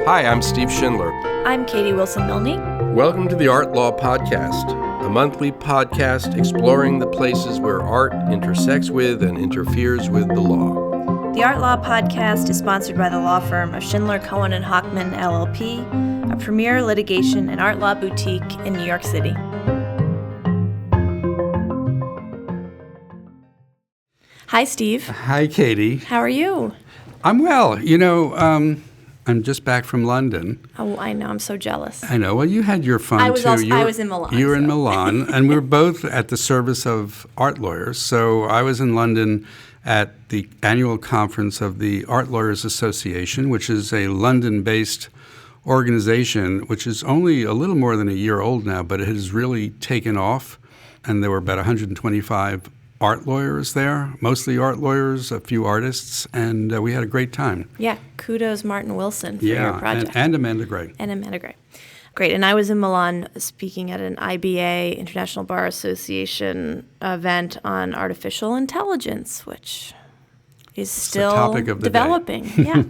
Hi, I'm Steve Schindler. I'm Katie Wilson-Milne. Welcome to the Art Law Podcast, a monthly podcast exploring the places where art intersects with and interferes with the law. The Art Law Podcast is sponsored by the law firm of Schindler, Cohen & Hockman, LLP, a premier litigation and art law boutique in New York City. Hi, Steve. Hi, Katie. How are you? I'm well. I'm just back from London. Oh, I know. I'm so jealous. I know. Well, you had your fun, I was too. I was in Milan. You were in Milan, and we were both at the service of art lawyers. So I was in London at the annual conference of the Art Lawyers Association, which is a London-based organization, which is only a little more than a year old now, but it has really taken off. And there were about 125 art lawyers there, mostly art lawyers, a few artists, and we had a great time. Yeah, kudos Martin Wilson for your project. And Amanda Gray. Great. And I was in Milan speaking at an IBA, International Bar Association event on artificial intelligence, which is still the topic of the developing. Day. Yeah.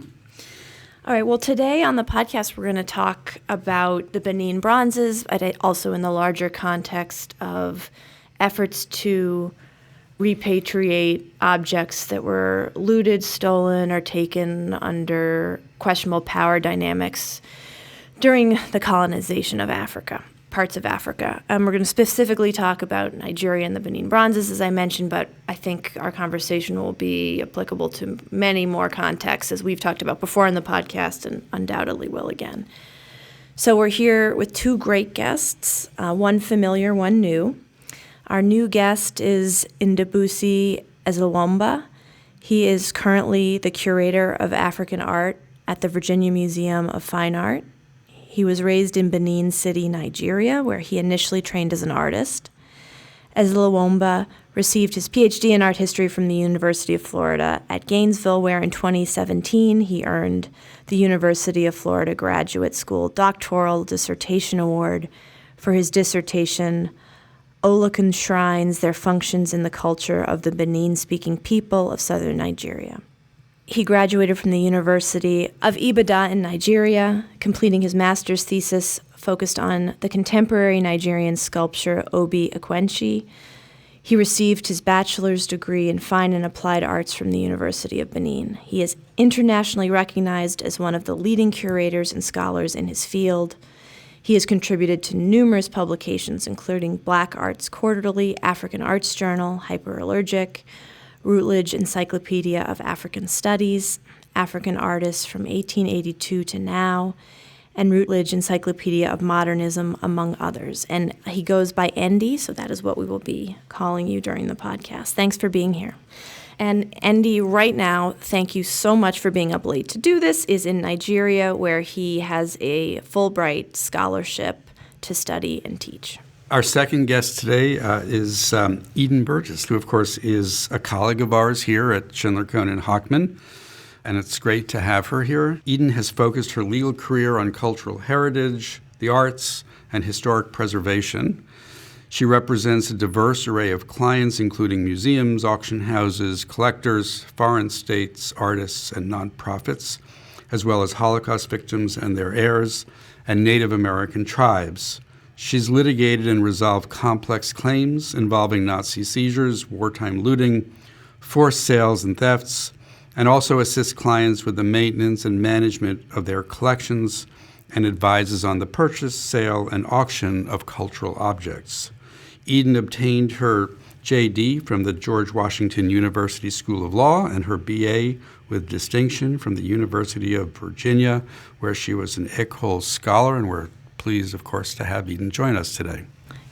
All right. Well, today on the podcast, we're going to talk about the Benin Bronzes, but also in the larger context of efforts to repatriate objects that were looted, stolen, or taken under questionable power dynamics during the colonization of Africa, parts of Africa. We're going to specifically talk about Nigeria and the Benin Bronzes, as I mentioned, but I think our conversation will be applicable to many more contexts, as we've talked about before in the podcast and undoubtedly will again. So we're here with two great guests, one familiar, one new. Our new guest is Ndubuisi Ezeluomba. He is currently the Curator of African Art at the Virginia Museum of Fine Art. He was raised in Benin City, Nigeria, where he initially trained as an artist. Ezeluomba received his PhD in art history from the University of Florida at Gainesville, where in 2017 he earned the University of Florida Graduate School Doctoral Dissertation Award for his dissertation, Olokun Shrines, Their Functions in the Culture of the Benin-Speaking People of Southern Nigeria. He graduated from the University of Ibadan in Nigeria, completing his master's thesis focused on the contemporary Nigerian sculpture Obi Ekwenchi. He received his bachelor's degree in fine and applied arts from the University of Benin. He is internationally recognized as one of the leading curators and scholars in his field. He has contributed to numerous publications, including Black Arts Quarterly, African Arts Journal, Hyperallergic, Routledge Encyclopedia of African Studies, African Artists from 1882 to Now, and Routledge Encyclopedia of Modernism, among others. And he goes by Andy, so that is what we will be calling you during the podcast. Thanks for being here. And Andy, right now, thank you so much for being up late to do this, is in Nigeria, where he has a Fulbright scholarship to study and teach. Our second guest today is Eden Burgess, who, of course, is a colleague of ours here at Schindler, Cohen & Hockman, and it's great to have her here. Eden has focused her legal career on cultural heritage, the arts, and historic preservation. She represents a diverse array of clients, including museums, auction houses, collectors, foreign states, artists, and nonprofits, as well as Holocaust victims and their heirs, and Native American tribes. She's litigated and resolved complex claims involving Nazi seizures, wartime looting, forced sales and thefts, and also assists clients with the maintenance and management of their collections and advises on the purchase, sale, and auction of cultural objects. Eden obtained her J.D. from the George Washington University School of Law and her B.A. with distinction from the University of Virginia, where she was an École Scholar, and we're pleased, of course, to have Eden join us today.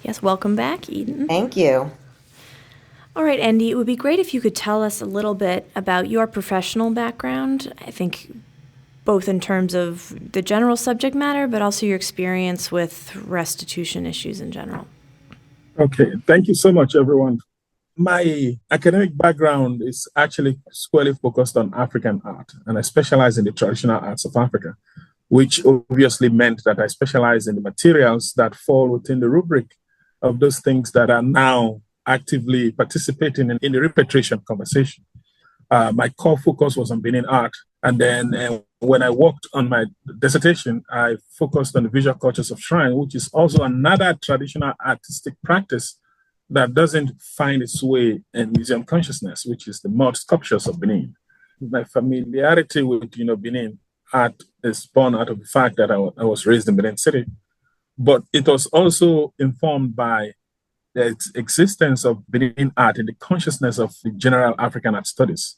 Yes, welcome back, Eden. Thank you. All right, Andy, it would be great if you could tell us a little bit about your professional background, I think both in terms of the general subject matter, but also your experience with restitution issues in general. Okay, thank you so much, everyone. My academic background is actually squarely focused on African art, and I specialize in the traditional arts of Africa, which obviously meant that I specialize in the materials that fall within the rubric of those things that are now actively participating in the repatriation conversation. My core focus was on Benin art, And then when I worked on my dissertation, I focused on the visual cultures of shrine, which is also another traditional artistic practice that doesn't find its way in museum consciousness, which is the mud sculptures of Benin. My familiarity with Benin art is born out of the fact that I was raised in Benin City, but it was also informed by the existence of Benin art in the consciousness of the general African art studies.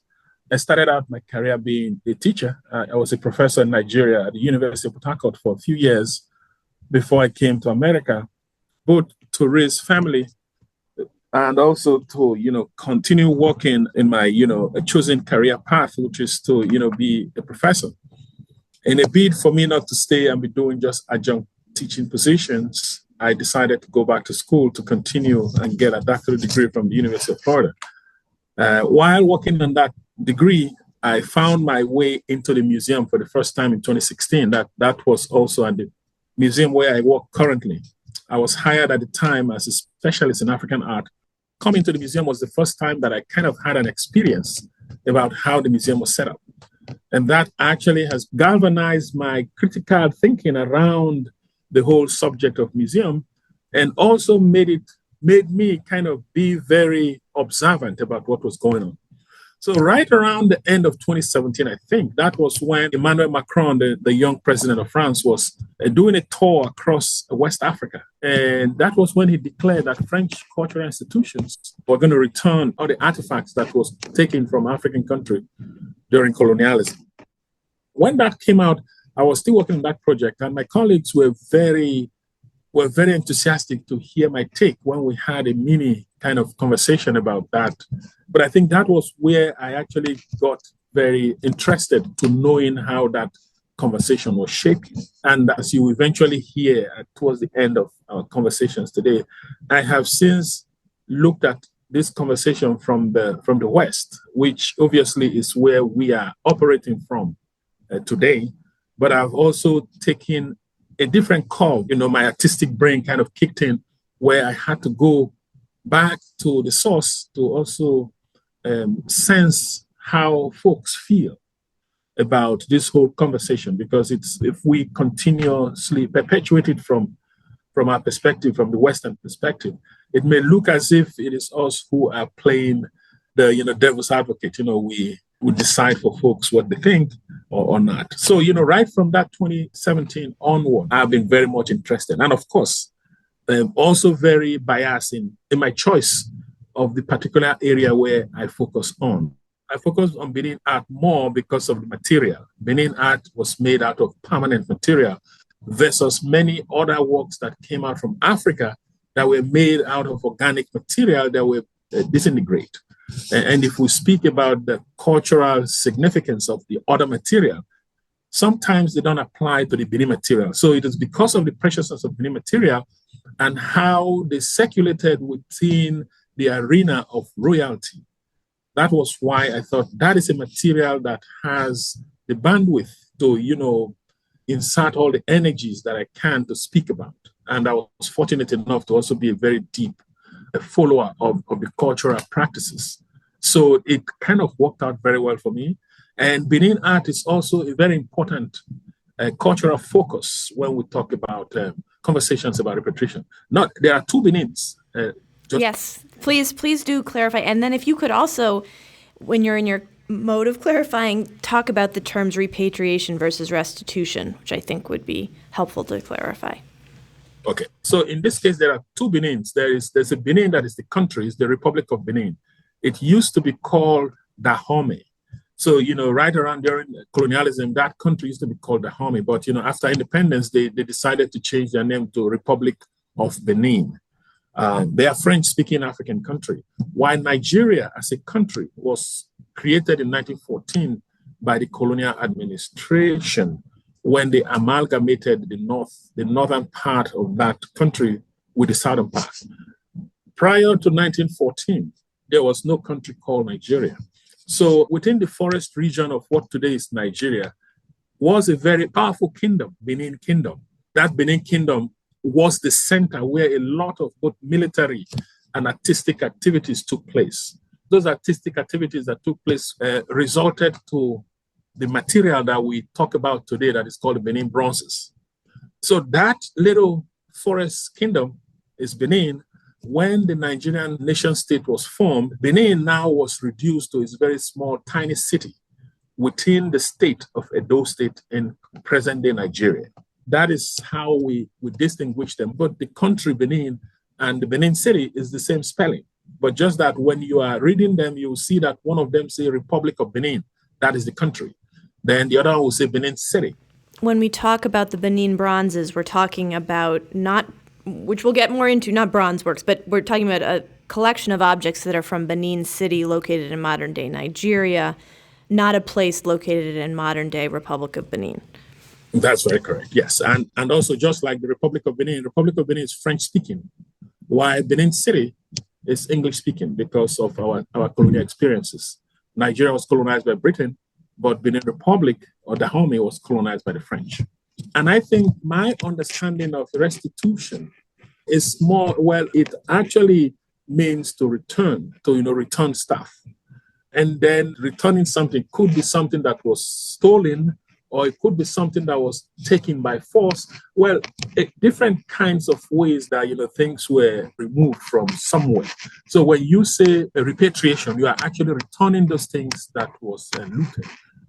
I started out my career being a teacher. I was a professor in Nigeria at the University of Port Harcourt for a few years before I came to America, both to raise family and also to, continue working in my, a chosen career path, which is to, be a professor. In a bid for me not to stay and be doing just adjunct teaching positions, I decided to go back to school to continue and get a doctorate degree from the University of Florida. While working on that degree, I found my way into the museum for the first time in 2016. That was also at the museum where I work currently. I was hired at the time as a specialist in African art. Coming to the museum was the first time that I kind of had an experience about how the museum was set up. And that actually has galvanized my critical thinking around the whole subject of museum, and also made me kind of be very observant about what was going on. So right around the end of 2017, I think, that was when Emmanuel Macron, the young president of France, was doing a tour across West Africa. And that was when he declared that French cultural institutions were going to return all the artifacts that was taken from African country during colonialism. When that came out, I was still working on that project, and my colleagues were very enthusiastic to hear my take when we had a mini kind of conversation about that. But I think that was where I actually got very interested to knowing how that conversation was shaping. And as you eventually hear towards the end of our conversations today, I have since looked at this conversation from the West, which obviously is where we are operating from today. But I've also taken a different call. My artistic brain kind of kicked in, where I had to go back to the source to also sense how folks feel about this whole conversation, because if we continuously perpetuate it from our perspective, from the Western perspective, it may look as if it is us who are playing the devil's advocate. We decide for folks what they think or not. So, right from that 2017 onward, I've been very much interested. And of course, I'm also very biased in my choice of the particular area where I focus on. I focus on Benin art more because of the material. Benin art was made out of permanent material versus many other works that came out from Africa that were made out of organic material that were disintegrate. And if we speak about the cultural significance of the other material, sometimes they don't apply to the Benin material. So it is because of the preciousness of Benin material and how they circulated within the arena of royalty. That was why I thought that is a material that has the bandwidth to, insert all the energies that I can to speak about. And I was fortunate enough to also be a very deep follower of the cultural practices. So it kind of worked out very well for me. And Benin art is also a very important cultural focus when we talk about conversations about repatriation. There are two Benins. Yes, please do clarify. And then if you could also, when you're in your mode of clarifying, talk about the terms repatriation versus restitution, which I think would be helpful to clarify. Okay, so in this case, there are two Benins. There's a Benin that is the country, it's the Republic of Benin. It used to be called Dahomey. So, right around during colonialism, that country used to be called Dahomey. But, after independence, they decided to change their name to Republic of Benin. They are French-speaking African country. While Nigeria as a country was created in 1914 by the colonial administration, when they amalgamated the northern part of that country with the southern part. Prior to 1914, there was no country called Nigeria. So within the forest region of what today is Nigeria was a very powerful kingdom, Benin Kingdom. That Benin Kingdom was the center where a lot of both military and artistic activities took place. Those artistic activities that took place resulted to the material that we talk about today that is called the Benin Bronzes. So that little forest kingdom is Benin. When the Nigerian nation state was formed, Benin now was reduced to its very small, tiny city within the state of Edo State in present-day Nigeria. That is how we distinguish them. But the country Benin and the Benin City is the same spelling. But just that when you are reading them, you will see that one of them say Republic of Benin. That is the country. Then the other one will say Benin City. When we talk about the Benin Bronzes, we're talking about not, which we'll get more into, not bronze works, but we're talking about a collection of objects that are from Benin City, located in modern-day Nigeria, not a place located in modern-day Republic of Benin. That's very correct, yes. And also, just like the Republic of Benin is French-speaking, while Benin City is English-speaking because of our colonial experiences. Nigeria was colonized by Britain, but Benin Republic, or Dahomey, was colonized by the French. And I think my understanding of restitution is more, well, it actually means to return, return stuff. And then returning something could be something that was stolen, or it could be something that was taken by force. Well, different kinds of ways that, things were removed from somewhere. So when you say a repatriation, you are actually returning those things that was looted.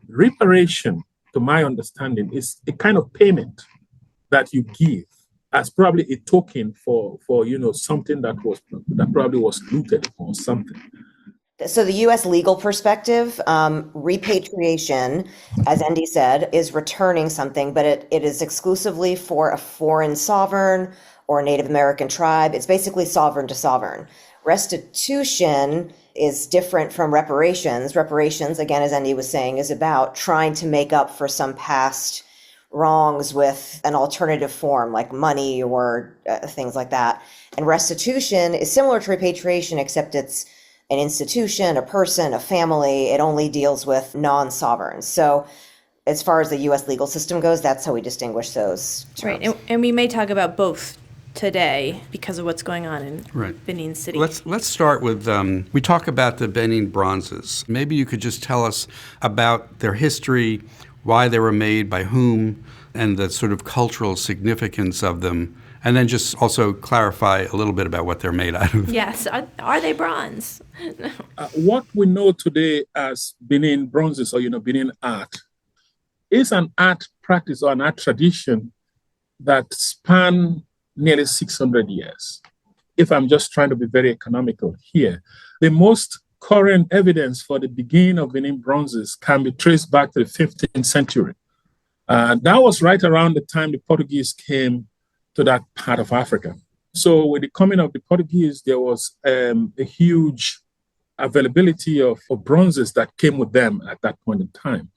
Reparation, to my understanding, is a kind of payment that you give as probably a token for something that probably was looted or something. So the U.S. legal perspective, repatriation, as Andy said, is returning something, but it is exclusively for a foreign sovereign or a Native American tribe. It's basically sovereign to sovereign. Restitution is different from reparations. Reparations, again, as Andy was saying, is about trying to make up for some past wrongs with an alternative form like money or things like that. And restitution is similar to repatriation, except it's an institution, a person, a family. It only deals with non-sovereigns. So as far as the U.S. legal system goes, that's how we distinguish those terms. Right, and we may talk about both today because of what's going on in Benin City. Let's start with, we talk about the Benin Bronzes. Maybe you could just tell us about their history, why they were made, by whom, and the sort of cultural significance of them. And then just also clarify a little bit about what they're made out of. Yes. Are they bronze? What we know today as Benin Bronzes or, Benin art is an art practice or an art tradition that span nearly 600 years. If I'm just trying to be very economical here, the most current evidence for the beginning of Benin Bronzes can be traced back to the 15th century. That was right around the time the Portuguese came to that part of Africa. So with the coming of the Portuguese, there was a huge availability of bronzes that came with them at that point in time.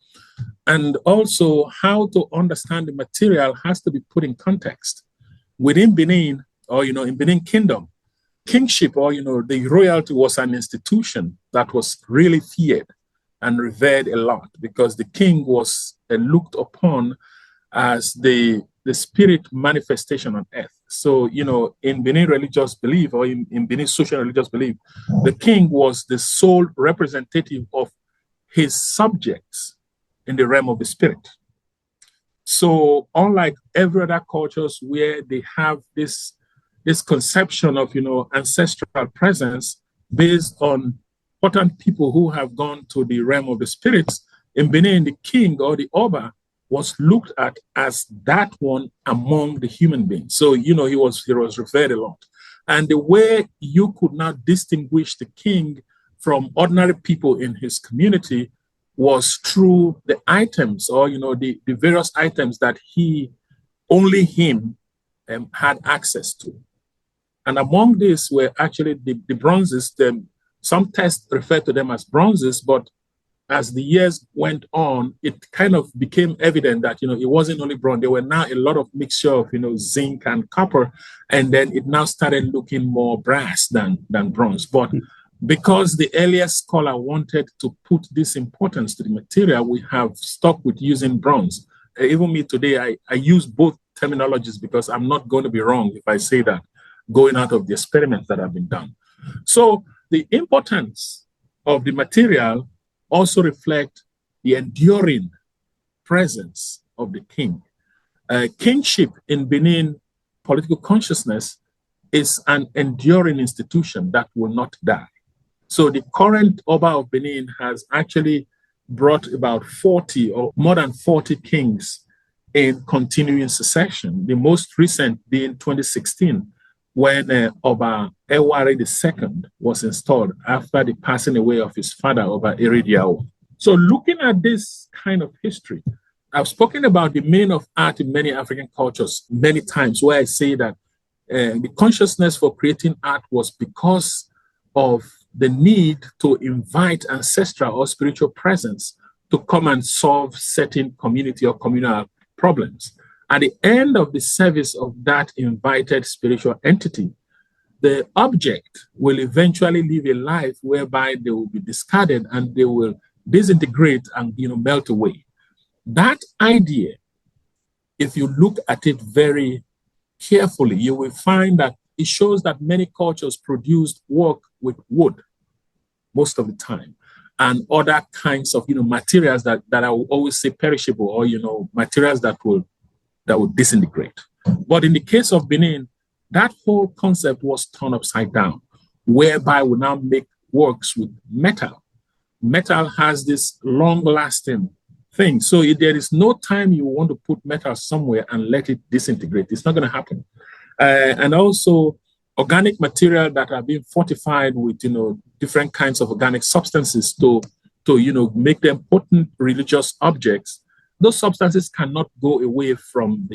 And also how to understand the material has to be put in context. Within Benin, or, in Benin Kingdom, kingship or, the royalty was an institution that was really feared and revered a lot because the king was looked upon as the spirit manifestation on earth. So, in Benin religious belief or in Benin social religious belief, the king was the sole representative of his subjects in the realm of the spirit. So unlike every other cultures where they have this conception of, ancestral presence based on important people who have gone to the realm of the spirits, in Benin, the king or the Oba was looked at as that one among the human beings. So, he was revered a lot. And the way you could not distinguish the king from ordinary people in his community was through the items or, the various items that only him had access to. And among these were actually the bronzes. Some texts refer to them as bronzes, but as the years went on, it kind of became evident that, it wasn't only bronze. There were now a lot of mixture of, zinc and copper. And then it now started looking more brass than bronze. But because the earlier scholar wanted to put this importance to the material, we have stuck with using bronze. Even me today, I use both terminologies because I'm not going to be wrong if I say that, going out of the experiments that have been done. So the importance of the material also reflect the enduring presence of the king. Kingship in Benin political consciousness is an enduring institution that will not die. So the current Oba of Benin has actually brought about 40 or more than 40 kings in continuing succession. The most recent being 2016, when Oba Eware II was installed after the passing away of his father, Oba Eridiao. So looking at this kind of history, I've spoken about the meaning of art in many African cultures many times, where I say that the consciousness for creating art was because of the need to invite ancestral or spiritual presence to come and solve certain community or communal problems. At the end of the service of that invited spiritual entity, the object will eventually live a life whereby they will be discarded and they will disintegrate and melt away. That idea, if you look at it very carefully, you will find that it shows that many cultures produced work with wood most of the time, and other kinds of materials that I will always say perishable, or materials that will disintegrate. But in the case of Benin, that whole concept was turned upside down, whereby we now make works with metal. Metal has this long-lasting thing. So if there is no time you want to put metal somewhere and let it disintegrate, it's not going to happen. And also organic material that are being fortified with different kinds of organic substances to make them potent religious objects. Those substances cannot go away from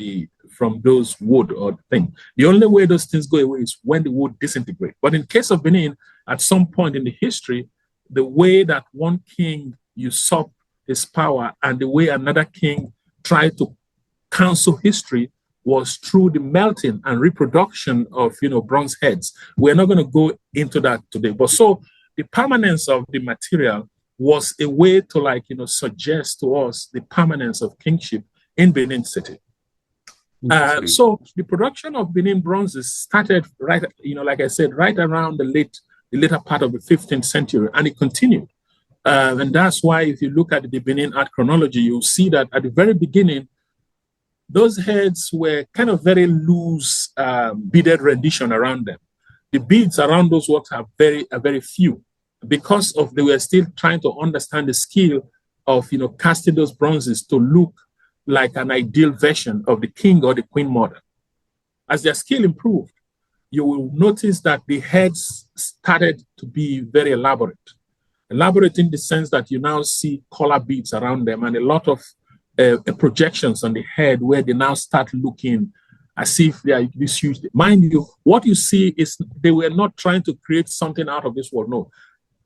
those wood or thing. The only way those things go away is when the wood disintegrates. But in case of Benin, at some point in the history, the way that one king usurped his power and the way another king tried to cancel history was through the melting and reproduction of bronze heads. We're not going to go into that today. But so the permanence of the material was a way to suggest to us the permanence of kingship in Benin City. So the production of Benin Bronzes started right, like I said, right around the later part of the 15th century, and it continued. And that's why if you look at the Benin art chronology, you'll see that at the very beginning, those heads were kind of very loose beaded rendition around them. The beads around those works are very few, because they were still trying to understand the skill of casting those bronzes to look like an ideal version of the king or the queen mother. As their skill improved, you will notice that the heads started to be very elaborate. Elaborate in the sense that you now see color beads around them and a lot of projections on the head, where they now start looking as if they are this huge. Mind you, what you see is they were not trying to create something out of this world. No.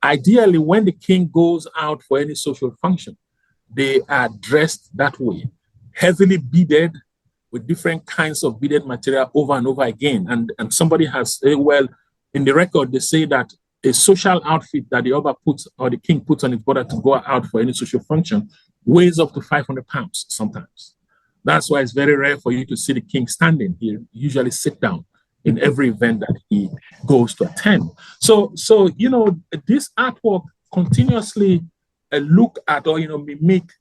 Ideally, when the king goes out for any social function, they are dressed that way, heavily beaded with different kinds of beaded material over and over again. And somebody has, in the record, they say that a social outfit that the Oba puts or the king puts on his body to go out for any social function weighs up to 500 pounds sometimes. That's why it's very rare for you to see the king standing. He usually sit down in every event that he goes to attend. So this artwork continuously look at or mimic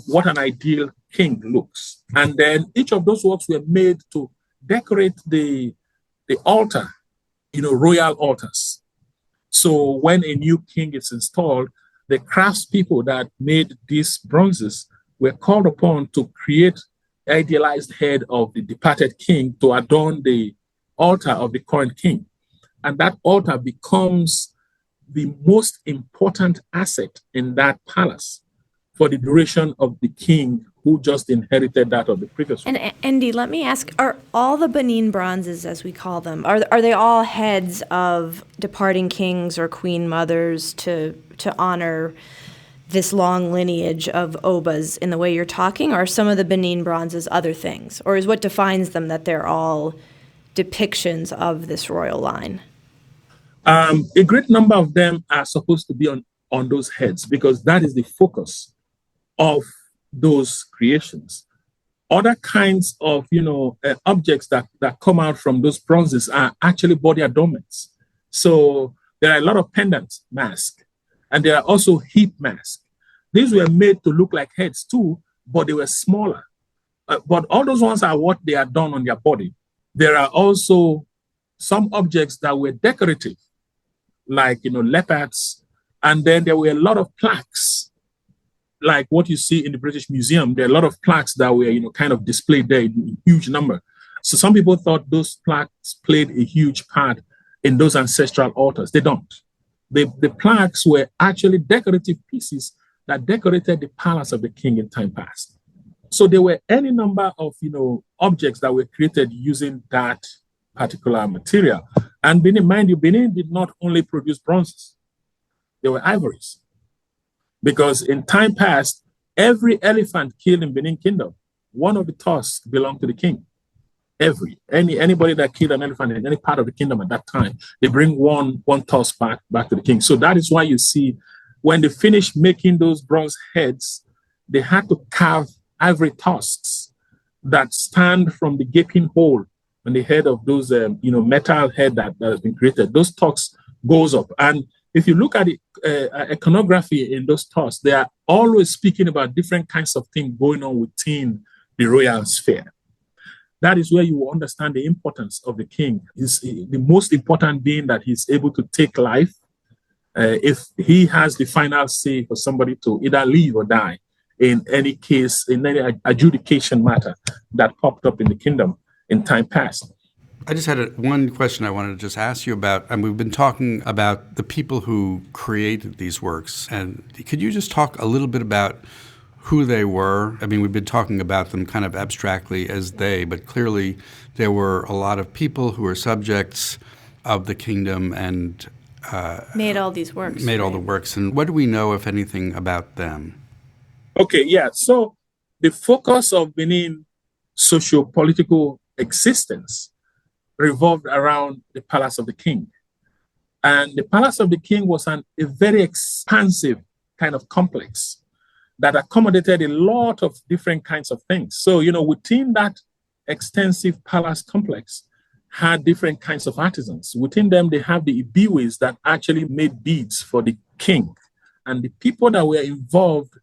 what an ideal king looks. And then each of those works were made to decorate the altar, royal altars. So when a new king is installed, the craftspeople that made these bronzes were called upon to create idealized head of the departed king to adorn the altar of the current king. And that altar becomes the most important asset in that palace for the duration of the king who just inherited that of the previous one. And Andy, let me ask, are all the Benin Bronzes, as we call them, are they all heads of departing kings or queen mothers to honor this long lineage of Obas in the way you're talking? Or are some of the Benin Bronzes other things? Or is what defines them that they're all depictions of this royal line? A great number of them are supposed to be on those heads, because that is the focus of those creations. Other kinds of objects that come out from those bronzes are actually body adornments. So there are a lot of pendant masks, and there are also hip masks. These were made to look like heads too, but they were smaller. But all those ones are what they are done on their body. There are also some objects that were decorative, like, leopards. And then there were a lot of plaques, like what you see in the British Museum. There are a lot of plaques that were, kind of displayed there in huge number. So some people thought those plaques played a huge part in those ancestral altars. They don't. The plaques were actually decorative pieces that decorated the palace of the king in time past. So there were any number of, objects that were created using that particular material. And mind you, Benin did not only produce bronzes. There were ivories. Because in time past, every elephant killed in Benin Kingdom, one of the tusks belonged to the king. Anybody that killed an elephant in any part of the kingdom at that time, they bring one tusk back to the king. So that is why you see when they finished making those bronze heads, they had to carve ivory tusks that stand from the gaping hole on the head of those metal head that has been created. Those tusks goes up. And if you look at the iconography in those tusks, they are always speaking about different kinds of things going on within the royal sphere. That is where you will understand the importance of the king. The most important being that he's able to take life. If he has the final say for somebody to either live or die in any case, in any adjudication matter that popped up in the kingdom in time past. I just had one question I wanted to just ask you about, and we've been talking about the people who created these works. And could you just talk a little bit about who they were? I mean, we've been talking about them kind of abstractly as they, but clearly there were a lot of people who were subjects of the kingdom and made all these works. Made all the works. And what do we know, if anything, about them? Okay, yeah. So the focus of Benin socio-political existence revolved around the Palace of the King. And the Palace of the King was a very expansive kind of complex that accommodated a lot of different kinds of things. So, within that extensive palace complex had different kinds of artisans. Within them, they have the Ibiwis that actually made beads for the king. And the people that were involved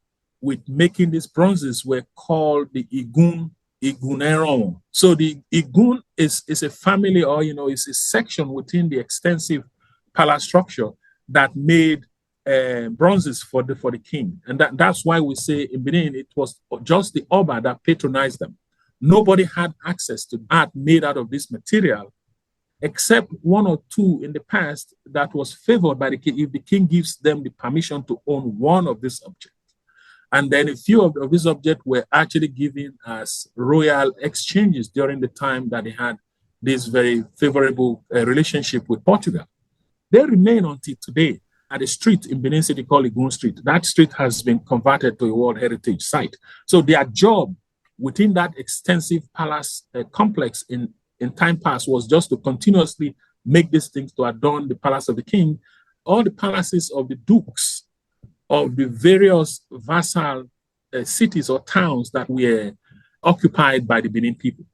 with making these bronzes were called the Igunero. So the Igun is a family, or, is a section within the extensive palace structure that made bronzes for the king. And that's why we say in Benin, it was just the Oba that patronized them. Nobody had access to art made out of this material, except one or two in the past that was favored by the king, if the king gives them the permission to own one of these objects. And then a few of these objects were actually given as royal exchanges during the time that they had this very favorable relationship with Portugal. They remain until today at a street in Benin City called Igun Street. That street has been converted to a World Heritage Site. So their job within that extensive palace complex in time past was just to continuously make these things to adorn the palace of the king. All the palaces of the dukes of the various vassal cities or towns that were occupied by the Benin people.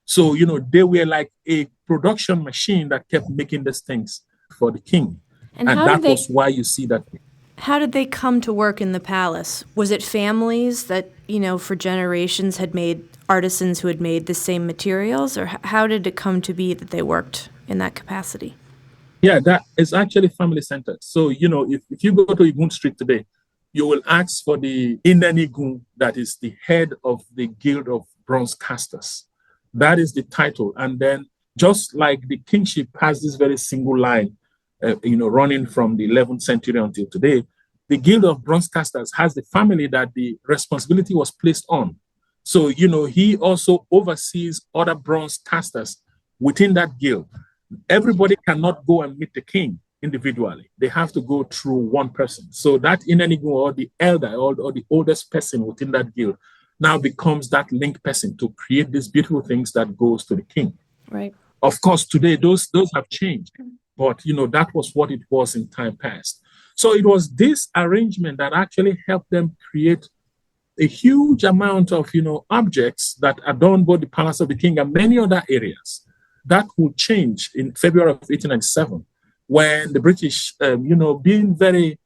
So, they were like a production machine that kept making these things for the king. And that was why you see that. How did they come to work in the palace? Was it families that, for generations had made artisans who had made the same materials? Or how did it come to be that they worked in that capacity? Yeah, that is actually family-centered. So, if you go to Igun Street today, you will ask for the Eden Igun, that is the head of the Guild of Bronze Casters. That is the title. And then just like the kingship has this very single line, running from the 11th century until today, the Guild of Bronze Casters has the family that the responsibility was placed on. So, he also oversees other bronze casters within that guild. Everybody cannot go and meet the king individually. They have to go through one person. So that Inanigu, or the elder, or the oldest person within that guild, now becomes that link person to create these beautiful things that goes to the king. Right. Of course, today those have changed, but that was what it was in time past. So it was this arrangement that actually helped them create a huge amount of objects that adorn both the palace of the king and many other areas. That would change in February of 1897, when the British, being very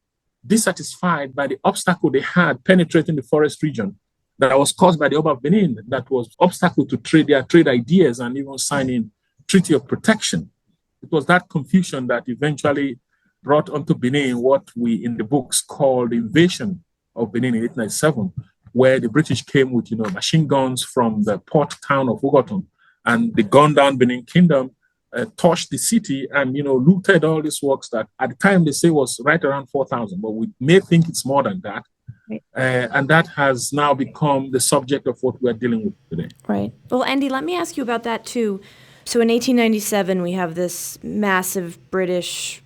dissatisfied by the obstacle they had penetrating the forest region, that was caused by the Oba of Benin that was obstacle to their trade ideas and even signing Treaty of Protection. It was that confusion that eventually brought onto Benin what we in the books call the invasion of Benin in 1897, where the British came with machine guns from the port town of Ugoton, and they gunned down Benin Kingdom, torched the city, and looted all these works that at the time they say was right around 4,000, but we may think it's more than that. Right. And that has now become the subject of what we're dealing with today. Right. Well, Andy, let me ask you about that too. So in 1897, we have this massive British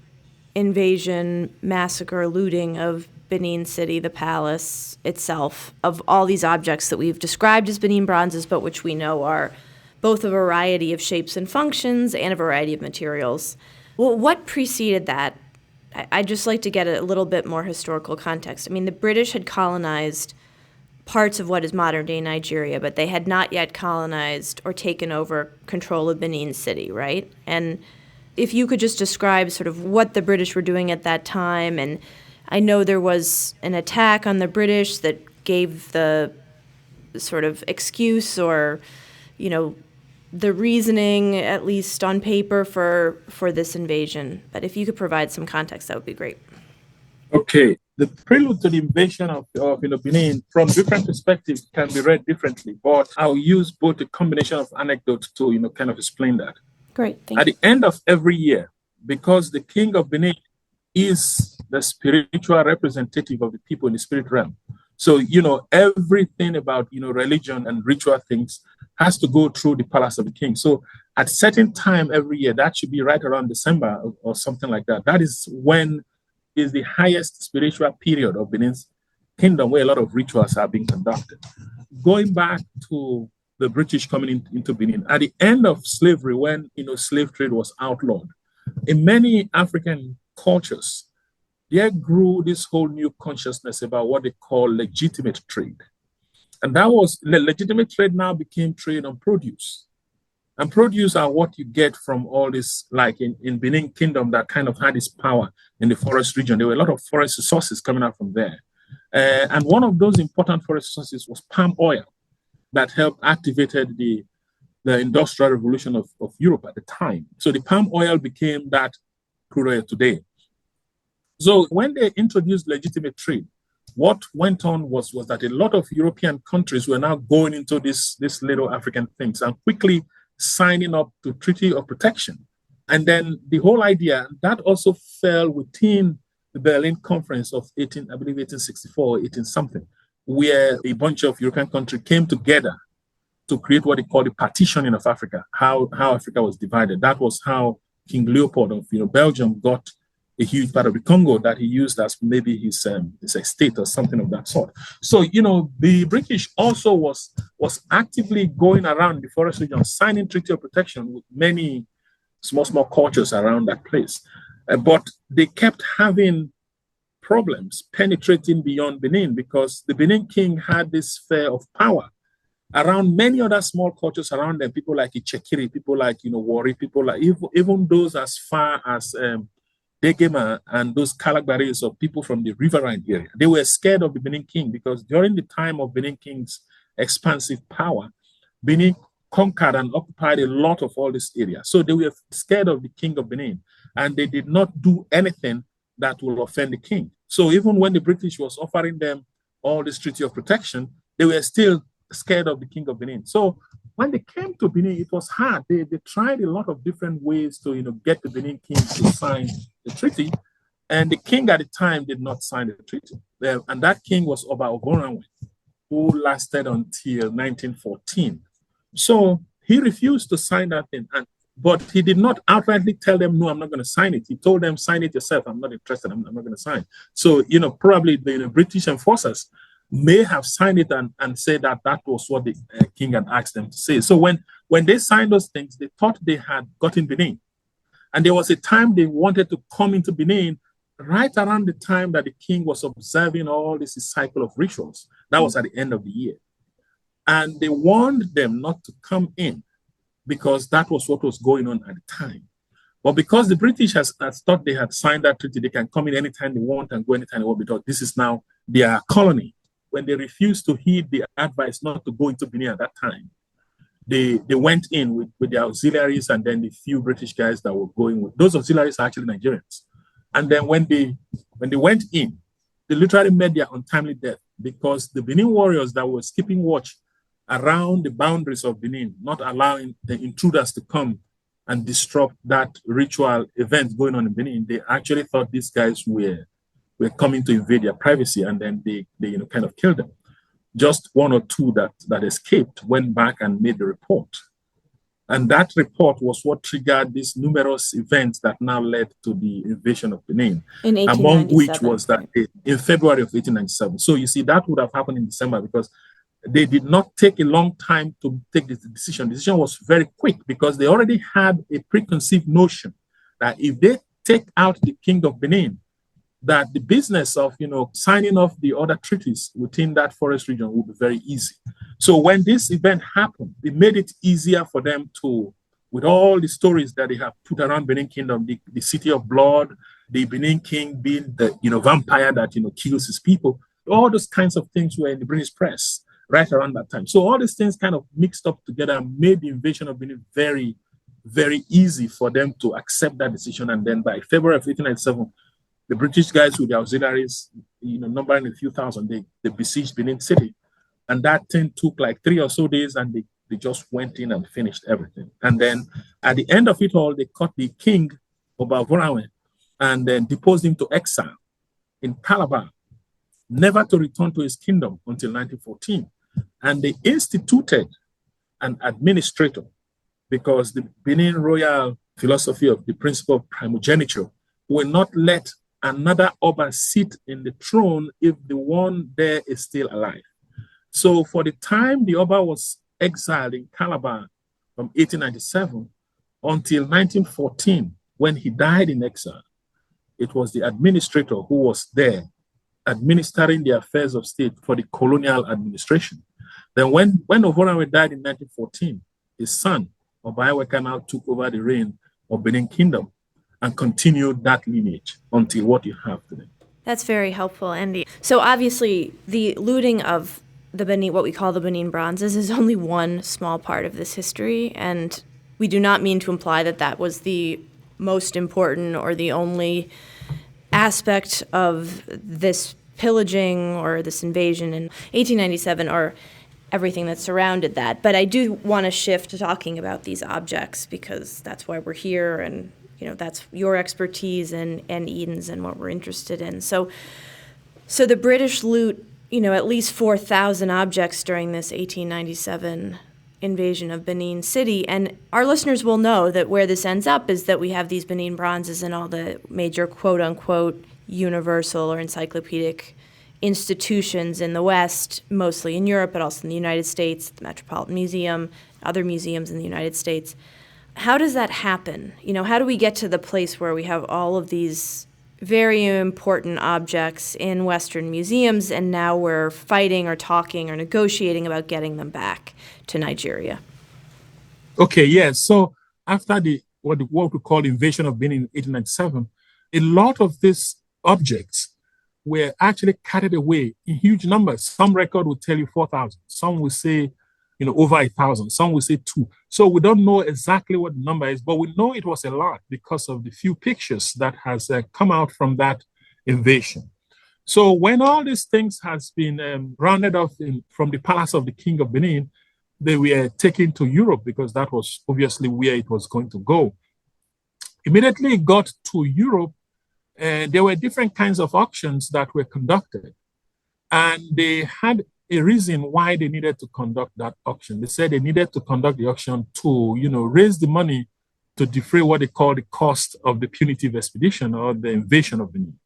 invasion, massacre, looting of Benin City, the palace itself, of all these objects that we've described as Benin Bronzes, but which we know are both a variety of shapes and functions and a variety of materials. Well, what preceded that? I'd just like to get a little bit more historical context. I mean, the British had colonized parts of what is modern-day Nigeria, but they had not yet colonized or taken over control of Benin City, right? And if you could just describe sort of what the British were doing at that time, and I know there was an attack on the British that gave the sort of excuse or, the reasoning, at least on paper, for this invasion. But if you could provide some context, that would be great. Okay. The prelude to the invasion of Benin, from different perspectives, can be read differently, but I'll use both a combination of anecdotes to kind of explain that. Great, thank you. At the end of every year, because the king of Benin is the spiritual representative of the people in the spirit realm. So, everything about, religion and ritual things has to go through the palace of the king. So at a certain time every year, that should be right around December or something like that. That is when is the highest spiritual period of Benin's kingdom, where a lot of rituals are being conducted. Going back to the British coming into Benin, at the end of slavery, when slave trade was outlawed, in many African cultures, there grew this whole new consciousness about what they call legitimate trade. And that was legitimate trade now became trade on produce. And produce are what you get from all this, like in Benin Kingdom, that kind of had this power in the forest region. There were a lot of forest resources coming out from there. And one of those important forest resources was palm oil that helped activated the industrial revolution of Europe at the time. So the palm oil became that crude oil today. So when they introduced legitimate trade, what went on was that a lot of European countries were now going into this little African things and quickly signing up to Treaty of Protection. And then the whole idea, that also fell within the Berlin Conference of 1864, 18 something, where a bunch of European countries came together to create what they call the partitioning of Africa, how Africa was divided. That was how King Leopold of Belgium got a huge part of the Congo that he used as maybe his estate or something of that sort. So, the British also was actively going around the forest region, signing Treaty of Protection with many small cultures around that place. But they kept having problems penetrating beyond Benin because the Benin king had this sphere of power around many other small cultures around them, people like Ichekiri, people like, Wari, people like, even those as far as Degema and those Kalagbaris of people from the riverine area. They were scared of the Benin king because during the time of Benin king's expansive power, Benin conquered and occupied a lot of all this area. So they were scared of the king of Benin and they did not do anything that will offend the king. So even when the British was offering them all this Treaty of Protection, they were still scared of the king of Benin. So when they came to Benin, it was hard. They tried a lot of different ways to get the Benin king to sign the treaty, and the king at the time did not sign the treaty. And that king was Oba Ogoranwe, who lasted until 1914. So he refused to sign that thing, but he did not outrightly tell them, no, I'm not going to sign it. He told them, sign it yourself. I'm not interested. I'm not going to sign. So, probably the British enforcers may have signed it and said that was what the king had asked them to say. So when they signed those things, they thought they had gotten Benin. And there was a time they wanted to come into Benin right around the time that the king was observing all this cycle of rituals. That was at the end of the year. And they warned them not to come in because that was what was going on at the time. But because the British has thought they had signed that treaty, they can come in anytime they want and go anytime they want because this is now their colony. when they refused to heed the advice not to go into Benin at that time, they went in with their auxiliaries and then the few British guys that were going with. Those auxiliaries are actually Nigerians. And then when they went in, they literally met their untimely death because the Benin warriors that were keeping watch around the boundaries of Benin, not allowing the intruders to come and disrupt that ritual event going on in Benin, they actually thought these guys were coming to invade their privacy, and then they kind of killed them. Just one or two that escaped went back and made the report. And that report was what triggered these numerous events that now led to the invasion of Benin, among which was that in February of 1897. So you see, that would have happened in December because they did not take a long time to take this decision. The decision was very quick because they already had a preconceived notion that if they take out the king of Benin, that the business of signing off the other treaties within that forest region would be very easy. So when this event happened, it made it easier for them to, with all the stories that they have put around Benin Kingdom, the city of blood, the Benin king being the vampire that kills his people, all those kinds of things were in the British press right around that time. So all these things kind of mixed up together and made the invasion of Benin very, very easy for them to accept that decision. And then by February of 1897, the British guys with their auxiliaries, numbering a few thousand, they besieged Benin City. And that thing took like 3 or so days, and they just went in and finished everything. And then at the end of it all, they caught the king, Obavorawe, and then deposed him to exile in Calabar, never to return to his kingdom until 1914. And they instituted an administrator because the Benin royal philosophy of the principle of primogeniture will not let another Oba sit in the throne if the one there is still alive. So for the time the Oba was exiled in Calabar from 1897 until 1914, when he died in exile, it was the administrator who was there administering the affairs of state for the colonial administration. Then when Ovorawe died in 1914, his son, Obaeweka, now took over the reign of Benin Kingdom and continued that lineage until what you have today. That's very helpful, Andy. So obviously, the looting of the Benin, what we call the Benin Bronzes, is only one small part of this history, and we do not mean to imply that that was the most important or the only aspect of this pillaging or this invasion in 1897 or everything that surrounded that. But I do want to shift to talking about these objects because that's why we're here, and that's your expertise and Eden's and what we're interested in. So the British loot, at least 4,000 objects during this 1897 invasion of Benin City. And our listeners will know that where this ends up is that we have these Benin Bronzes in all the major quote-unquote universal or encyclopedic institutions in the West, mostly in Europe, but also in the United States, the Metropolitan Museum, other museums in the United States. How does that happen? How do we get to the place where we have all of these very important objects in Western museums, and now we're fighting or talking or negotiating about getting them back to Nigeria? Okay, yes. So after what we call the invasion of Benin in 1897, a lot of these objects were actually carried away in huge numbers. Some record will tell you 4,000. Some will say, over 1,000. Some will say 2. So we don't know exactly what the number is, but we know it was a lot because of the few pictures that has come out from that invasion. So when all these things has been rounded off from the palace of the king of Benin, they were taken to Europe because that was obviously where it was going to go. Immediately it got to Europe, there were different kinds of auctions that were conducted. And they had a reason why they needed to conduct that auction. They said they needed to conduct the auction to, raise the money to defray what they call the cost of the punitive expedition or the invasion of Benin.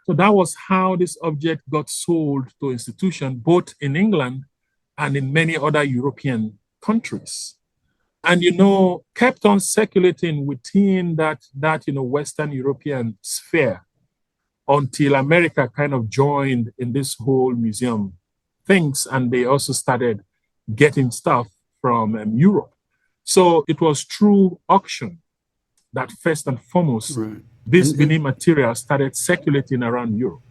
So that was how this object got sold to institutions, both in England and in many other European countries. And, kept on circulating within that Western European sphere until America kind of joined in this whole museum things, and they also started getting stuff from Europe. So it was through auction that first and foremost, this Benin material started circulating around Europe.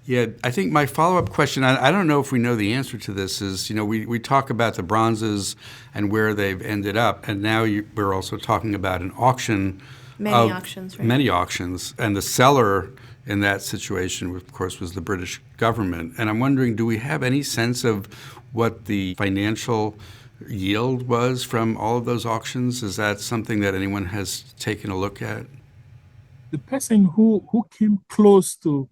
Yeah, I think my follow-up question, I don't know if we know the answer to this, is, we talk about the bronzes and where they've ended up, and now we're also talking about an auction. Many auctions, right? Many auctions, and the seller in that situation, of course, was the British government. And I'm wondering, do we have any sense of what the financial yield was from all of those auctions? Is that something that anyone has taken a look at? The person who came close to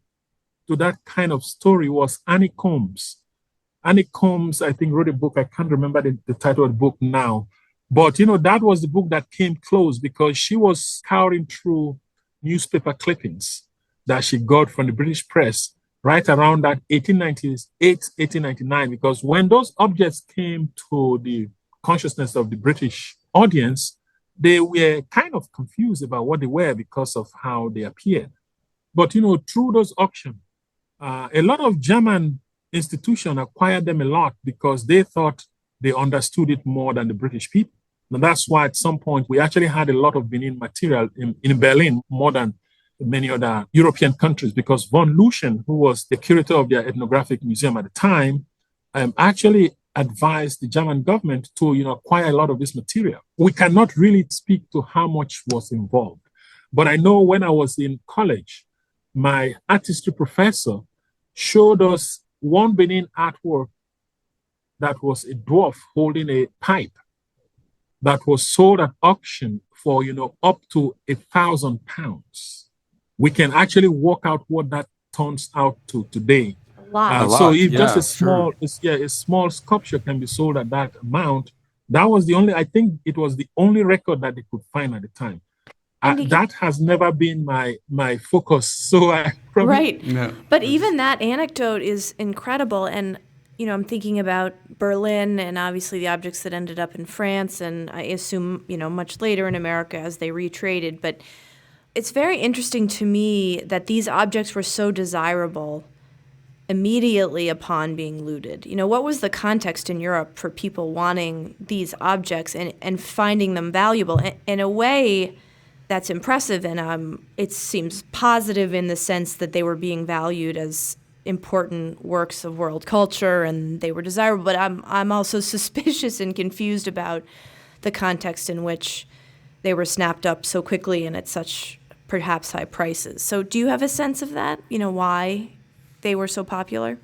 that kind of story was Annie Combs. Annie Combs, I think, wrote a book. I can't remember the title of the book now. But, that was the book that came close because she was scouring through newspaper clippings that she got from the British press right around that 1898, 1899, because when those objects came to the consciousness of the British audience, they were kind of confused about what they were because of how they appeared. But, through those auctions, a lot of German institutions acquired them a lot because they thought they understood it more than the British people. And that's why at some point we actually had a lot of Benin material in Berlin more than many other European countries, because von Luschen, who was the curator of their ethnographic museum at the time, actually advised the German government to acquire a lot of this material. We cannot really speak to how much was involved. But I know when I was in college, my art history professor showed us one Benin artwork that was a dwarf holding a pipe that was sold at auction for, up to £1,000. We can actually work out what that turns out to today. A lot. So if yeah, just a small sculpture can be sold at that amount, that was I think it was the only record that they could find at the time. That has never been my focus. So I probably... Right. Yeah. But even that anecdote is incredible. And, I'm thinking about Berlin and obviously the objects that ended up in France and I assume, much later in America as they retraded. But it's very interesting to me that these objects were so desirable immediately upon being looted. What was the context in Europe for people wanting these objects and finding them valuable? In a way, that's impressive, and it seems positive in the sense that they were being valued as important works of world culture and they were desirable. But I'm also suspicious and confused about the context in which they were snapped up so quickly and at such perhaps high prices. So do you have a sense of that? Why they were so popular?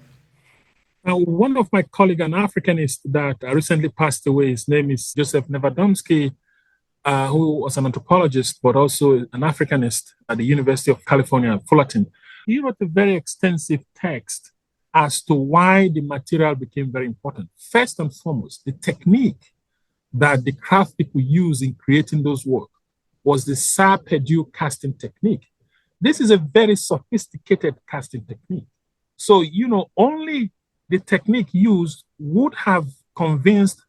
One of my colleagues, an Africanist that recently passed away, his name is Joseph Nevadomsky, who was an anthropologist, but also an Africanist at the University of California, Fullerton. He wrote a very extensive text as to why the material became very important. First and foremost, the technique that the craft people used in creating those works was the Sarpedieu casting technique. This is a very sophisticated casting technique. So, only the technique used would have convinced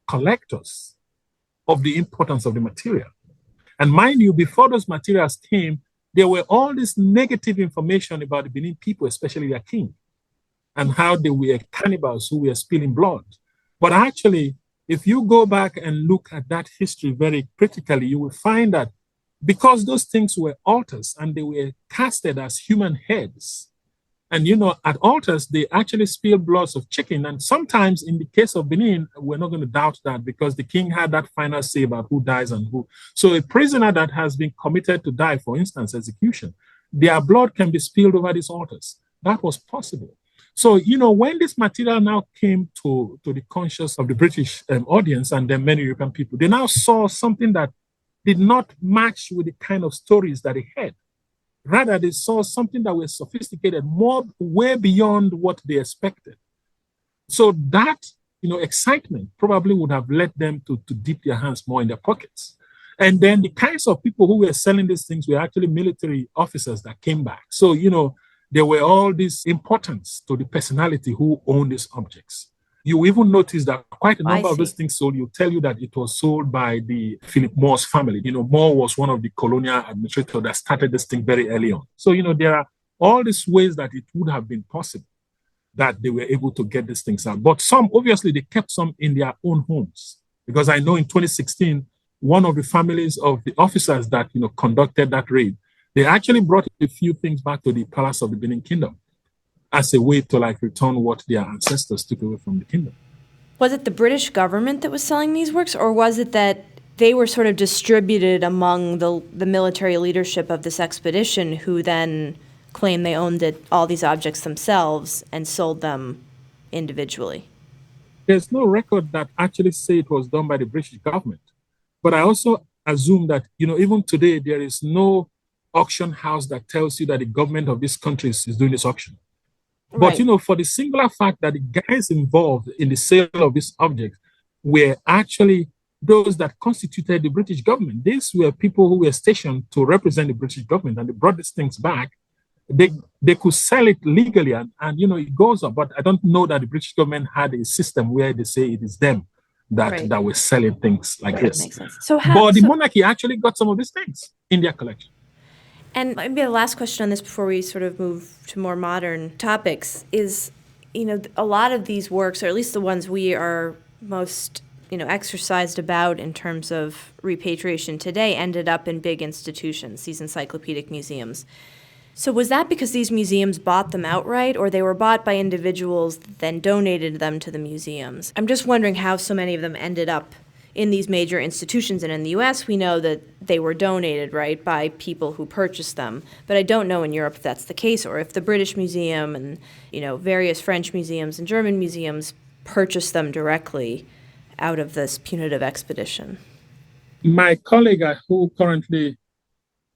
collectors of the importance of the material. And mind you, before those materials came, there were all this negative information about the Benin people, especially their king, and how they were cannibals who were spilling blood. But actually, if you go back and look at that history very critically, you will find that because those things were altars and they were casted as human heads, and at altars, they actually spill bloods of chicken. And sometimes in the case of Benin, we're not going to doubt that because the king had that final say about who dies and who. So a prisoner that has been committed to die, for instance, execution, their blood can be spilled over these altars. That was possible. So, when this material now came to the conscious of the British audience and then many European people, they now saw something that did not match with the kind of stories that they had. Rather, they saw something that was sophisticated, more way beyond what they expected. So that, excitement probably would have led them to dip their hands more in their pockets. And then the kinds of people who were selling these things were actually military officers that came back. So, there were all this importance to the personality who owned these objects. You even notice that quite a number of these things sold, will tell you that it was sold by the Philip Moore's family. Moore was one of the colonial administrators that started this thing very early on. So, there are all these ways that it would have been possible that they were able to get these things out. But some, obviously, they kept some in their own homes. Because I know in 2016, one of the families of the officers that, conducted that raid, they actually brought a few things back to the palace of the Benin Kingdom. as a way to like return what their ancestors took away from the kingdom. Was it the British government that was selling these works, or was it that they were sort of distributed among the military leadership of this expedition, who then claimed they owned all these objects themselves and sold them individually? There's no record that actually say it was done by the British government. But I also assume that, even today, there is no auction house that tells you that the government of this country is doing this auction. But, Right. For the singular fact that the guys involved in the sale of this object were actually those that constituted the British government. These were people who were stationed to represent the British government, and they brought these things back. They could sell it legally, and it goes on. But I don't know that the British government had a system where they say it is them that Right. were selling things like Right, this. makes sense. So But the monarchy actually got some of these things in their collection. And maybe the last question on this before we sort of move to more modern topics is, a lot of these works, or at least the ones we are most, exercised about in terms of repatriation today, ended up in big institutions, these encyclopedic museums. So was that because these museums bought them outright, or they were bought by individuals that then donated them to the museums? I'm just wondering how so many of them ended up in these major institutions. And in the U.S., we know that they were donated, right, by people who purchased them. But I don't know in Europe if that's the case, or if the British Museum and, various French museums and German museums purchased them directly out of this punitive expedition. My colleague who currently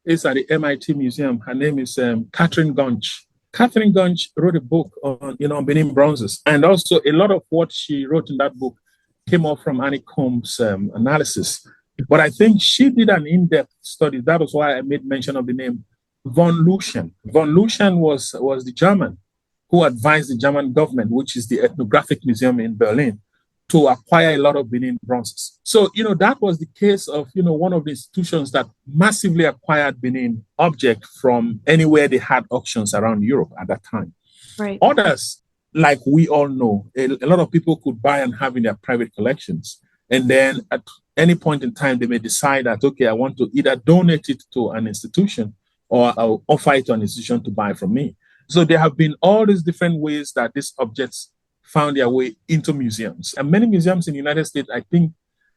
is at the MIT Museum, her name is Catherine Gunch. Catherine Gunch wrote a book on, Benin Bronzes. And also a lot of what she wrote in that book came up from Annie Combs' analysis. But I think she did an in-depth study. That was why I made mention of the name von Lucian. Von Lucian was the German who advised the German government, which is the Ethnographic Museum in Berlin, to acquire a lot of Benin bronzes. So, that was the case of, one of the institutions that massively acquired Benin object from anywhere they had auctions around Europe at that time. Right. Others, like we all know, a lot of people could buy and have in their private collections. And then at any point in time, they may decide that, okay, I want to either donate it to an institution or I'll offer it to an institution to buy from me. So there have been all these different ways that these objects found their way into museums. And many museums in the United States, I think,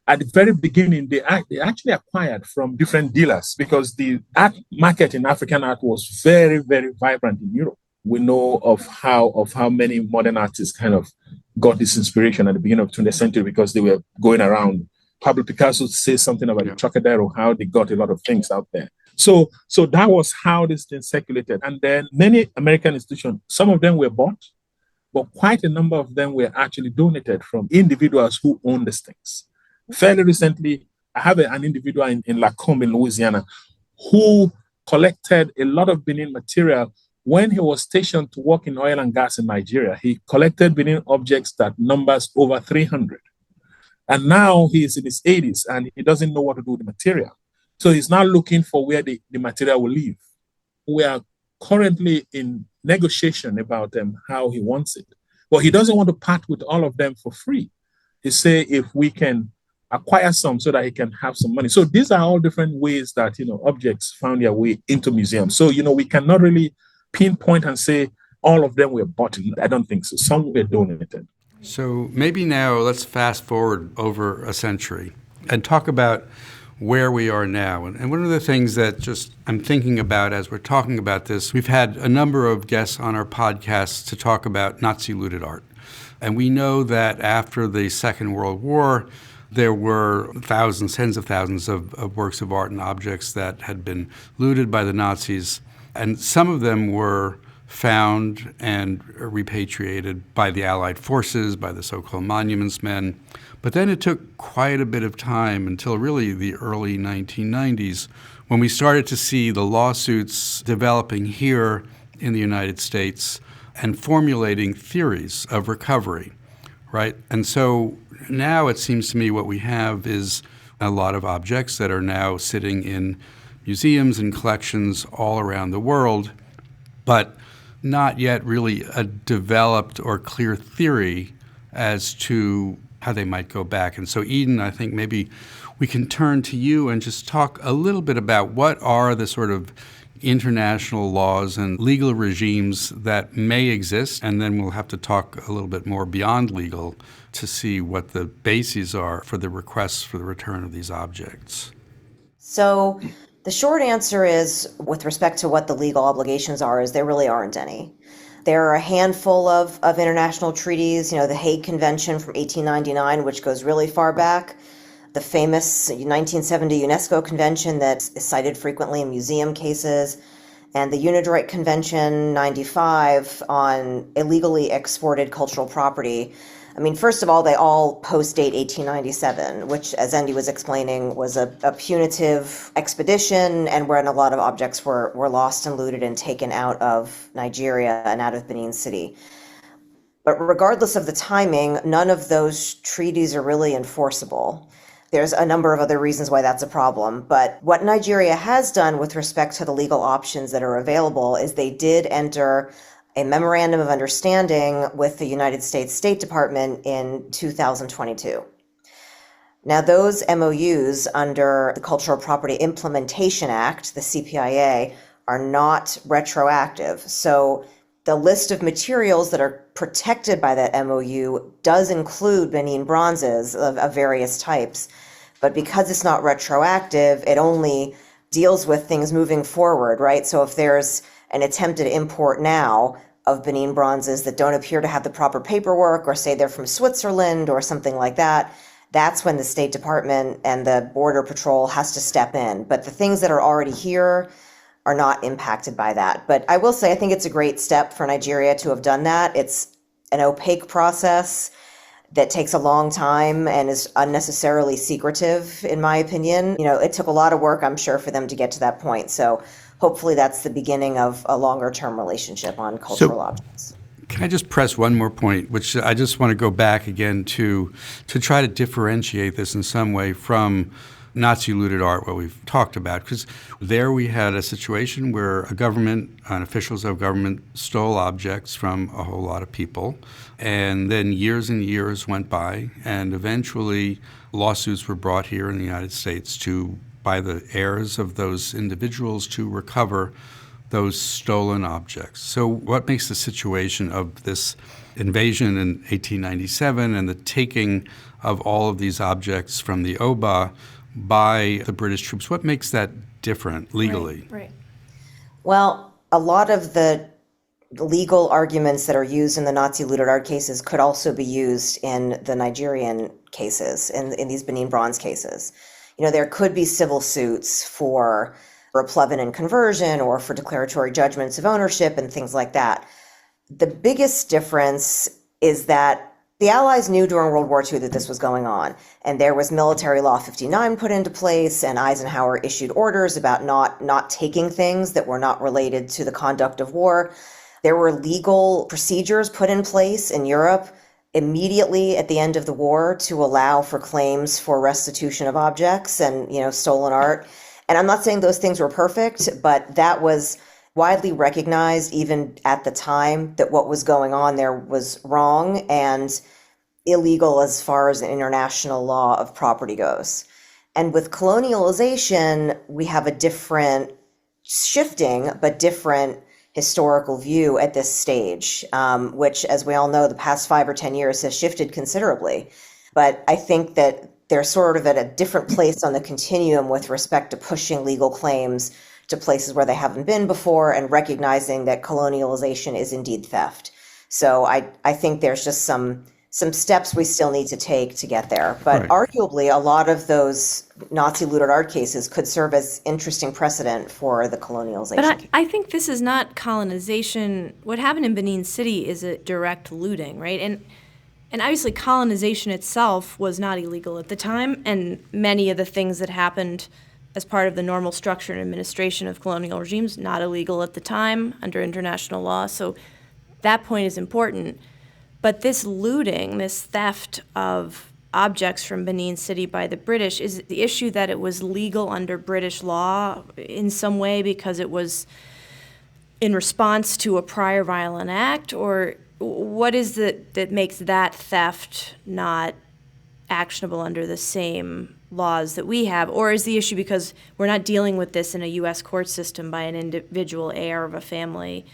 at the very beginning, they actually acquired from different dealers because the art market in African art was very, very vibrant in Europe. We know of how many modern artists kind of got this inspiration at the beginning of the 20th century because they were going around. Pablo Picasso says something about the Trocadero, how they got a lot of things out there. So that was how this thing circulated. And then many American institutions, some of them were bought, but quite a number of them were actually donated from individuals who own these things. Fairly recently, I have an individual in Lacombe in Louisiana who collected a lot of Benin material when he was stationed to work in oil and gas in Nigeria. He collected Benin objects that numbers over 300. And now he is in his 80s and he doesn't know what to do with the material. So he's now looking for where the material will live. We are currently in negotiation about how he wants it. But he doesn't want to part with all of them for free. He say if we can acquire some so that he can have some money. So these are all different ways that, objects found their way into museums. So, we cannot really pinpoint and say all of them were bought. I don't think so. Some were donated. So maybe now let's fast forward over a century and talk about where we are now. And one of the things that just I'm thinking about as we're talking about this, we've had a number of guests on our podcast to talk about Nazi looted art. And we know that after the Second World War, there were thousands, tens of thousands of works of art and objects that had been looted by the Nazis. And some of them were found and repatriated by the Allied forces, by the so-called monuments men. But then it took quite a bit of time until really the early 1990s when we started to see the lawsuits developing here in the United States and formulating theories of recovery, right? And so now it seems to me what we have is a lot of objects that are now sitting in museums and collections all around the world, but not yet really a developed or clear theory as to how they might go back. And so, Eden, I think maybe we can turn to you and just talk a little bit about what are the sort of international laws and legal regimes that may exist, and then we'll have to talk a little bit more beyond legal to see what the bases are for the requests for the return of these objects. So the short answer is, with respect to what the legal obligations are, is there really aren't any. There are a handful of international treaties, the Hague Convention from 1899, which goes really far back, the famous 1970 UNESCO Convention that is cited frequently in museum cases, and the Unidroit Convention 95 on illegally exported cultural property. I mean, first of all, they all post-date 1897, which, as Andy was explaining, was a punitive expedition and when a lot of objects were lost and looted and taken out of Nigeria and out of Benin City. But regardless of the timing, none of those treaties are really enforceable. There's a number of other reasons why that's a problem. But what Nigeria has done with respect to the legal options that are available is they did enter a memorandum of understanding with the United States State Department in 2022. Now, those MOUs under the Cultural Property Implementation Act, the CPIA, are not retroactive. So the list of materials that are protected by that MOU does include Benin Bronzes of various types. But because it's not retroactive, it only deals with things moving forward, right? So if there's an attempted import now of Benin Bronzes that don't appear to have the proper paperwork, or say they're from Switzerland or something like that, that's when the State Department and the Border Patrol has to step in. But the things that are already here are not impacted by that. But I will say, I think it's a great step for Nigeria to have done that. It's an opaque process that takes a long time and is unnecessarily secretive, in my opinion. It took a lot of work, I'm sure, for them to get to that point. So hopefully that's the beginning of a longer-term relationship on cultural objects. Can I just press one more point, which I just want to go back again to try to differentiate this in some way from Nazi-looted art, what we've talked about, because there we had a situation where a government and officials of government stole objects from a whole lot of people, and then years and years went by, and eventually lawsuits were brought here in the United States by the heirs of those individuals to recover those stolen objects. So what makes the situation of this invasion in 1897 and the taking of all of these objects from the Oba by the British troops, what makes that different legally? Right. Well, a lot of the legal arguments that are used in the Nazi-looted art cases could also be used in the Nigerian cases, in these Benin Bronze cases. There could be civil suits for replevin and conversion or for declaratory judgments of ownership and things like that. The biggest difference is that the Allies knew during World War II that this was going on, and there was Military Law 59 put into place, and Eisenhower issued orders about not taking things that were not related to the conduct of war. There were legal procedures put in place in Europe immediately at the end of the war to allow for claims for restitution of objects and, stolen art. And I'm not saying those things were perfect, but that was widely recognized even at the time that what was going on there was wrong and illegal as far as the international law of property goes. And with colonialization, we have a different shifting, but different historical view at this stage, which, as we all know, the past 5 or 10 years has shifted considerably. But I think that they're sort of at a different place on the continuum with respect to pushing legal claims to places where they haven't been before and recognizing that colonialization is indeed theft. So I think there's just some steps we still need to take to get there. But arguably, a lot of those Nazi-looted art cases could serve as interesting precedent for the colonialization. But I think this is not colonization. What happened in Benin City is a direct looting, right? And obviously colonization itself was not illegal at the time, and many of the things that happened as part of the normal structure and administration of colonial regimes, not illegal at the time under international law. So that point is important. But this looting, this theft of objects from Benin City by the British, is the issue that it was legal under British law in some way because it was in response to a prior violent act? Or what is it that makes that theft not actionable under the same laws that we have? Or is the issue because we're not dealing with this in a U.S. court system by an individual heir of a family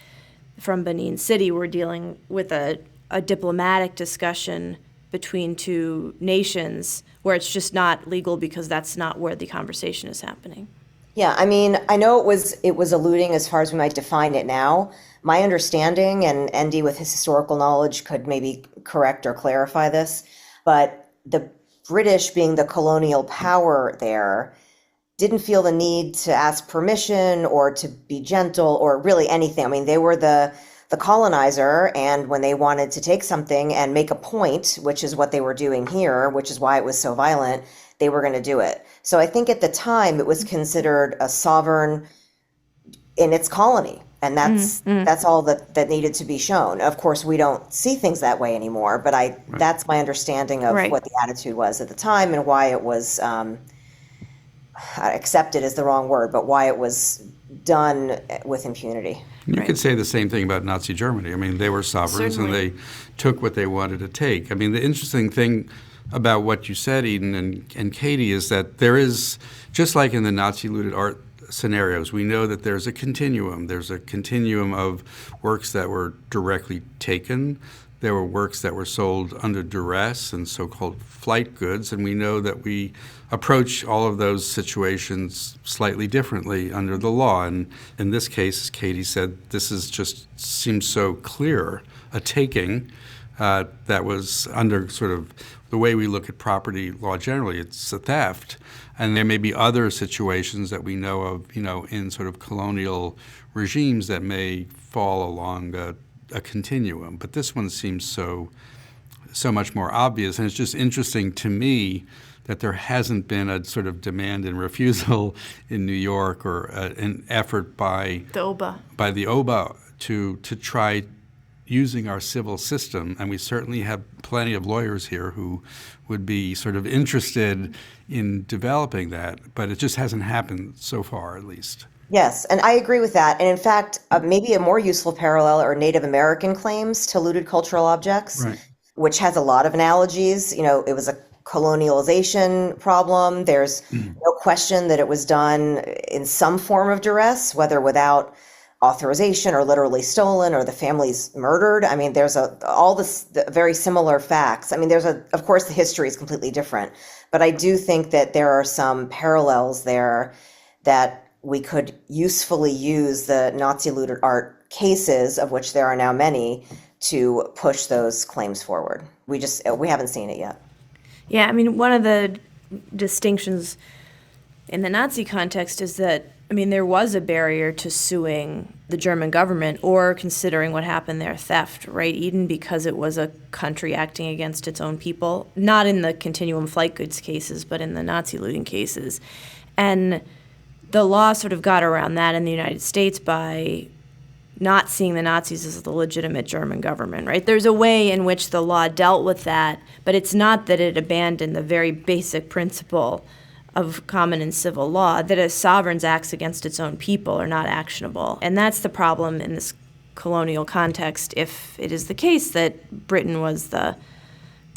from Benin City? We're dealing with a diplomatic discussion between two nations where it's just not legal because that's not where the conversation is happening. Yeah, I mean, I know it was alluding as far as we might define it now. My understanding, and Andy with his historical knowledge could maybe correct or clarify this, but the British, being the colonial power there, didn't feel the need to ask permission or to be gentle or really anything. I mean, they were the colonizer, and when they wanted to take something and make a point, which is what they were doing here, which is why it was so violent, they were going to do it. So I think at the time it was considered a sovereign in its colony. And that's all that needed to be shown. Of course, we don't see things that way anymore, but that's my understanding of what the attitude was at the time and why it was accepted is the wrong word, but why it was done with impunity. You could say the same thing about Nazi Germany. I mean, they were sovereigns and they took what they wanted to take. I mean, the interesting thing about what you said, Eden and Katie, is that there is, just like in the Nazi looted art scenarios, we know that there's a continuum. There's a continuum of works that were directly taken. There were works that were sold under duress and so-called flight goods, and we know that we approach all of those situations slightly differently under the law. And in this case, as Katie said, this is just seems so clear, a taking that was under sort of the way we look at property law generally. It's a theft. And there may be other situations that we know of, in sort of colonial regimes that may fall along a continuum. But this one seems so much more obvious. And it's just interesting to me that there hasn't been a sort of demand and refusal in New York or an effort by the OBA to try using our civil system. And we certainly have plenty of lawyers here who would be sort of interested in developing that, but it just hasn't happened so far, at least. Yes, and I agree with that. And in fact, maybe a more useful parallel are Native American claims to looted cultural objects, which has a lot of analogies. It was a colonialization problem. There's no question that it was done in some form of duress, whether without authorization or literally stolen or the family's murdered. I mean, there's all this very similar facts. I mean, of course, the history is completely different, but I do think that there are some parallels there that we could usefully use the Nazi looted art cases, of which there are now many, to push those claims forward. We haven't seen it yet. Yeah, I mean, one of the distinctions in the Nazi context is that, there was a barrier to suing the German government or considering what happened there theft, right, Eden, because it was a country acting against its own people, not in the continuum flight goods cases, but in the Nazi looting cases. And the law sort of got around that in the United States by not seeing the Nazis as the legitimate German government, right? There's a way in which the law dealt with that, but it's not that it abandoned the very basic principle of common and civil law, that a sovereign acts against its own people are not actionable. And that's the problem in this colonial context, if it is the case that Britain was the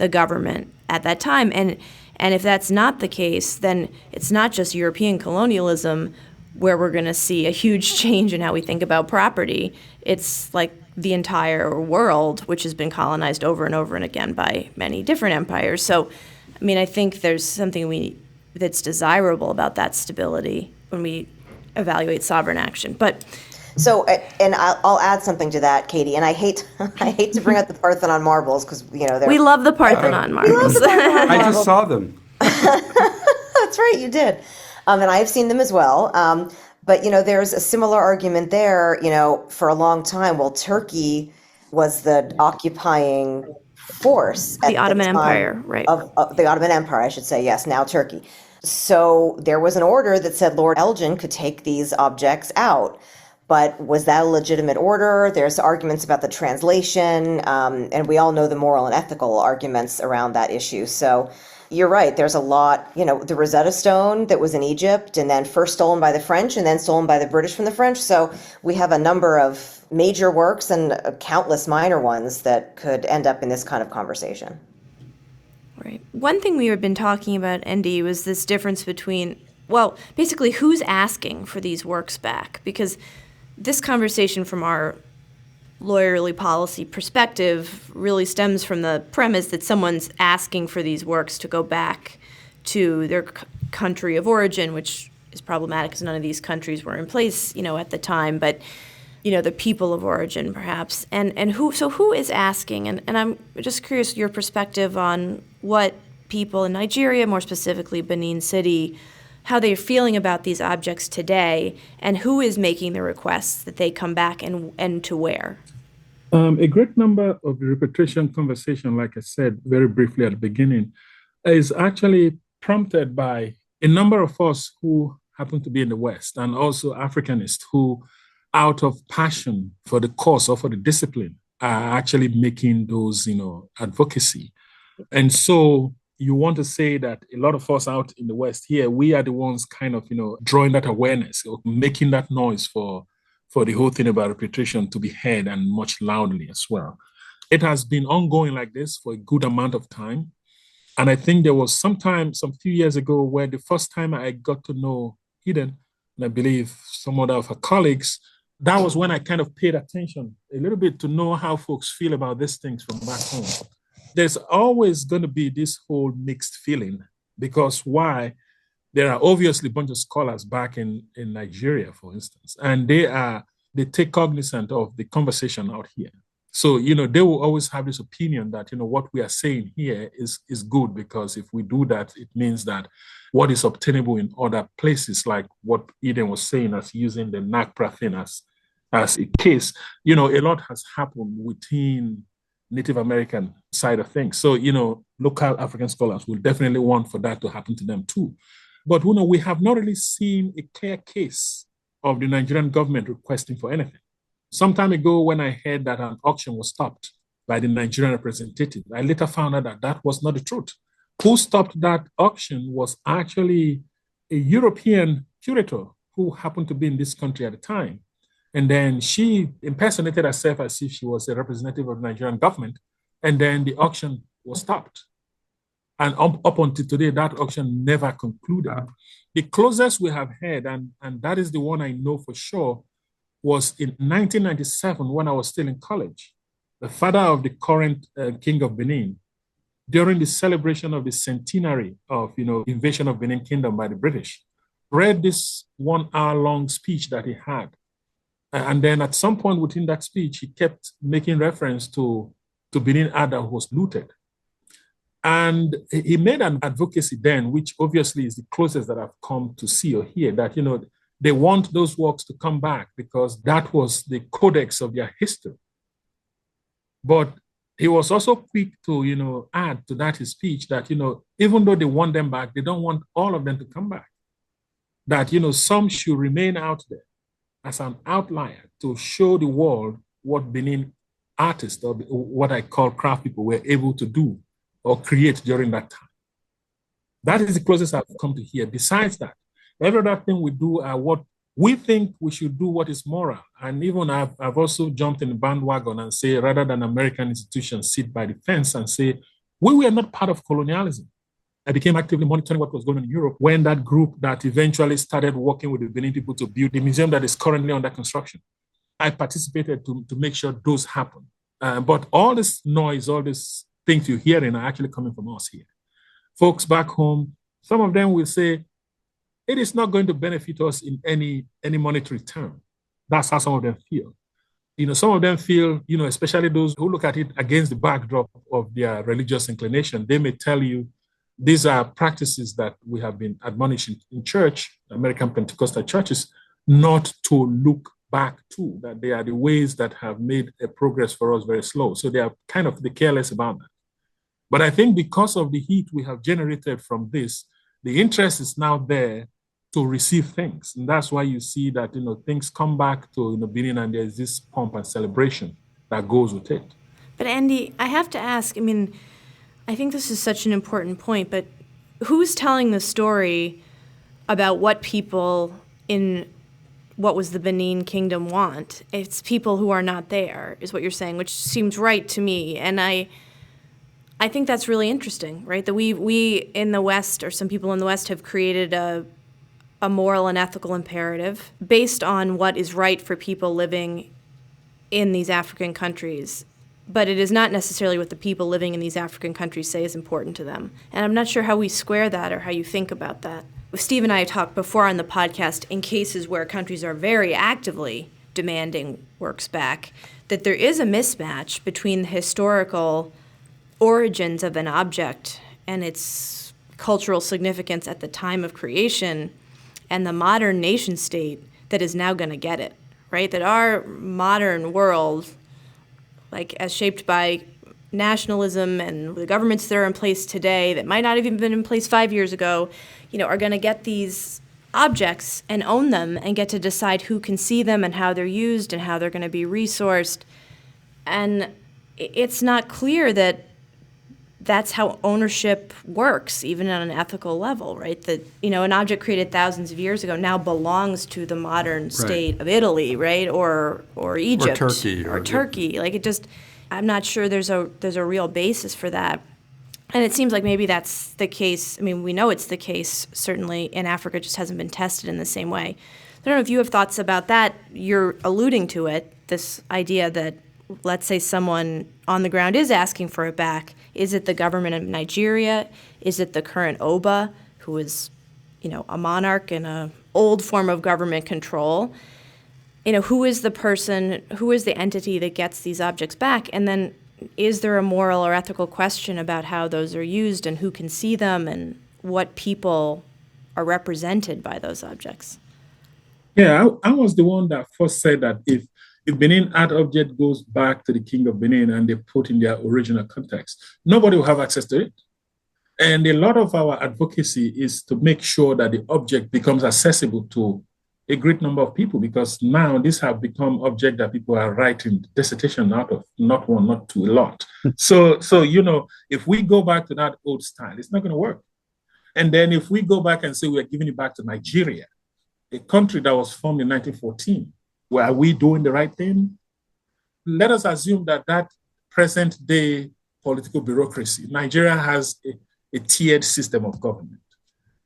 government at that time. And if that's not the case, then it's not just European colonialism where we're going to see a huge change in how we think about property. It's like the entire world, which has been colonized over and over and again by many different empires. So, I think there's something that's desirable about that stability when we evaluate sovereign action. But so, and I'll add something to that, Katie. And I hate to bring up the Parthenon marbles because we love the Parthenon marbles. I just saw them. That's right, you did, and I have seen them as well. But there's a similar argument there. For a long time, Turkey was the occupying force at the Ottoman time Empire, right? Of the Ottoman Empire, I should say. Yes, now Turkey. So there was an order that said Lord Elgin could take these objects out. But was that a legitimate order? There's arguments about the translation, and we all know the moral and ethical arguments around that issue. So you're right. There's a lot, the Rosetta Stone that was in Egypt and then first stolen by the French and then stolen by the British from the French. So we have a number of major works and countless minor ones that could end up in this kind of conversation. Right. One thing we had been talking about, Andy, was this difference between, well, basically who's asking for these works back? Because this conversation from our lawyerly policy perspective really stems from the premise that someone's asking for these works to go back to their country of origin, which is problematic because none of these countries were in place, at the time, but, the people of origin perhaps. And who is asking? And I'm just curious your perspective on what people in Nigeria, more specifically Benin City, how they're feeling about these objects today, and who is making the requests that they come back and to where? A great number of the repatriation conversation, like I said very briefly at the beginning, is actually prompted by a number of us who happen to be in the West and also Africanists who, out of passion for the cause or for the discipline, are actually making those, advocacy. And so you want to say that a lot of us out in the West here, we are the ones kind of, drawing that awareness, or making that noise for the whole thing about repatriation to be heard, and much loudly as well. It has been ongoing like this for a good amount of time. And I think there was some few years ago, where the first time I got to know Eden, and I believe some other of her colleagues, that was when I kind of paid attention a little bit to know how folks feel about these things from back home. There's always going to be this whole mixed feeling, because why? There are obviously a bunch of scholars back in Nigeria, for instance, and they take cognizance of the conversation out here. So, they will always have this opinion that, what we are saying here is good, because if we do that, it means that what is obtainable in other places, like what Eden was saying, as using the NACPRA thing as a case, a lot has happened within Native American side of things. So, local African scholars will definitely want for that to happen to them too. But, we have not really seen a clear case of the Nigerian government requesting for anything. Some time ago, when I heard that an auction was stopped by the Nigerian representative, I later found out that that was not the truth. Who stopped that auction was actually a European curator who happened to be in this country at the time. And then she impersonated herself as if she was a representative of the Nigerian government, and then the auction was stopped. And up until today, that auction never concluded. The closest we have heard, and that is the one I know for sure, was in 1997, when I was still in college. The father of the current king of Benin, during the celebration of the centenary of invasion of Benin Kingdom by the British, read this 1 hour-long speech that he had. And then at some point within that speech, he kept making reference to Benin Ada, who was looted. And he made an advocacy then, which obviously is the closest that I've come to see or hear, that, they want those works to come back because that was the codex of their history. But he was also quick to, add to that his speech that, even though they want them back, they don't want all of them to come back. That, some should remain out there as an outlier to show the world what Benin artists, or what I call craft people, were able to do or create during that time. That is the closest I've come to hear. Besides that, every other thing we do are what we think we should do, what is moral. And even I've also jumped in the bandwagon and say, rather than American institutions sit by the fence and say, we were not part of colonialism. I became actively monitoring what was going on in Europe when that group that eventually started working with the Benin people to build the museum that is currently under construction. I participated to make sure those happen. But all this noise, all these things you're hearing are actually coming from us here. Folks back home, some of them will say, it is not going to benefit us in any monetary term. That's how some of them feel. Some of them feel, especially those who look at it against the backdrop of their religious inclination, they may tell you, these are practices that we have been admonishing in church, American Pentecostal churches, not to look back to, that they are the ways that have made a progress for us very slow. So they are kind of careless about that. But I think because of the heat we have generated from this, the interest is now there to receive things. And that's why you see that, things come back to Benin, and there's this pomp and celebration that goes with it. But Andy, I have to ask, I think this is such an important point, but who's telling the story about what people in what was the Benin Kingdom want? It's people who are not there, is what you're saying, which seems right to me. And I think that's really interesting, right? That we in the West, or some people in the West, have created a moral and ethical imperative based on what is right for people living in these African countries. But it is not necessarily what the people living in these African countries say is important to them. And I'm not sure how we square that or how you think about that. Steve and I talked before on the podcast in cases where countries are very actively demanding works back, that there is a mismatch between the historical origins of an object and its cultural significance at the time of creation and the modern nation state that is now going to get it, right? That our modern world, like as shaped by nationalism and the governments that are in place today that might not have even been in place 5 years ago, are going to get these objects and own them and get to decide who can see them and how they're used and how they're going to be resourced. And it's not clear that that's how ownership works, even on an ethical level, right? That, an object created thousands of years ago now belongs to the modern state of Italy, right? Or Egypt. Or Turkey. Like, I'm not sure there's a real basis for that. And it seems like maybe that's the case. I mean, we know it's the case, certainly in Africa, it just hasn't been tested in the same way. I don't know if you have thoughts about that. You're alluding to it, this idea that, let's say someone on the ground is asking for it back. Is it the government of Nigeria? Is it the current Oba, who is, a monarch in an old form of government control? Who is the person, who is the entity that gets these objects back? And then is there a moral or ethical question about how those are used and who can see them and what people are represented by those objects? Yeah, I was the one that first said that if Benin art object goes back to the King of Benin and they put in their original context, nobody will have access to it. And a lot of our advocacy is to make sure that the object becomes accessible to a great number of people, because now these have become objects that people are writing dissertation out of, not one, not two, a lot. So if we go back to that old style, it's not going to work. And then if we go back and say we're giving it back to Nigeria, a country that was formed in 1914, are we doing the right thing? Let us assume that present day political bureaucracy, Nigeria has a tiered system of government,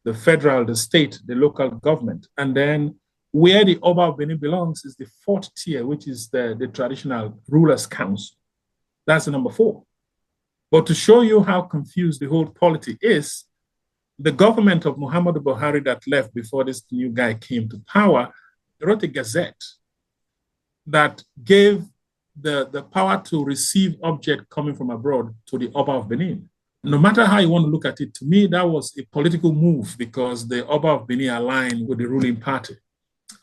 the federal, the state, the local government. And then where the Oba of Benin belongs is the fourth tier, which is the traditional rulers' council. That's the number 4. But to show you how confused the whole polity is, the government of Muhammadu Buhari that left before this new guy came to power wrote a gazette that gave the power to receive object coming from abroad to the Oba of Benin. No matter how you want to look at it, to me, that was a political move because the Oba of Benin aligned with the ruling party.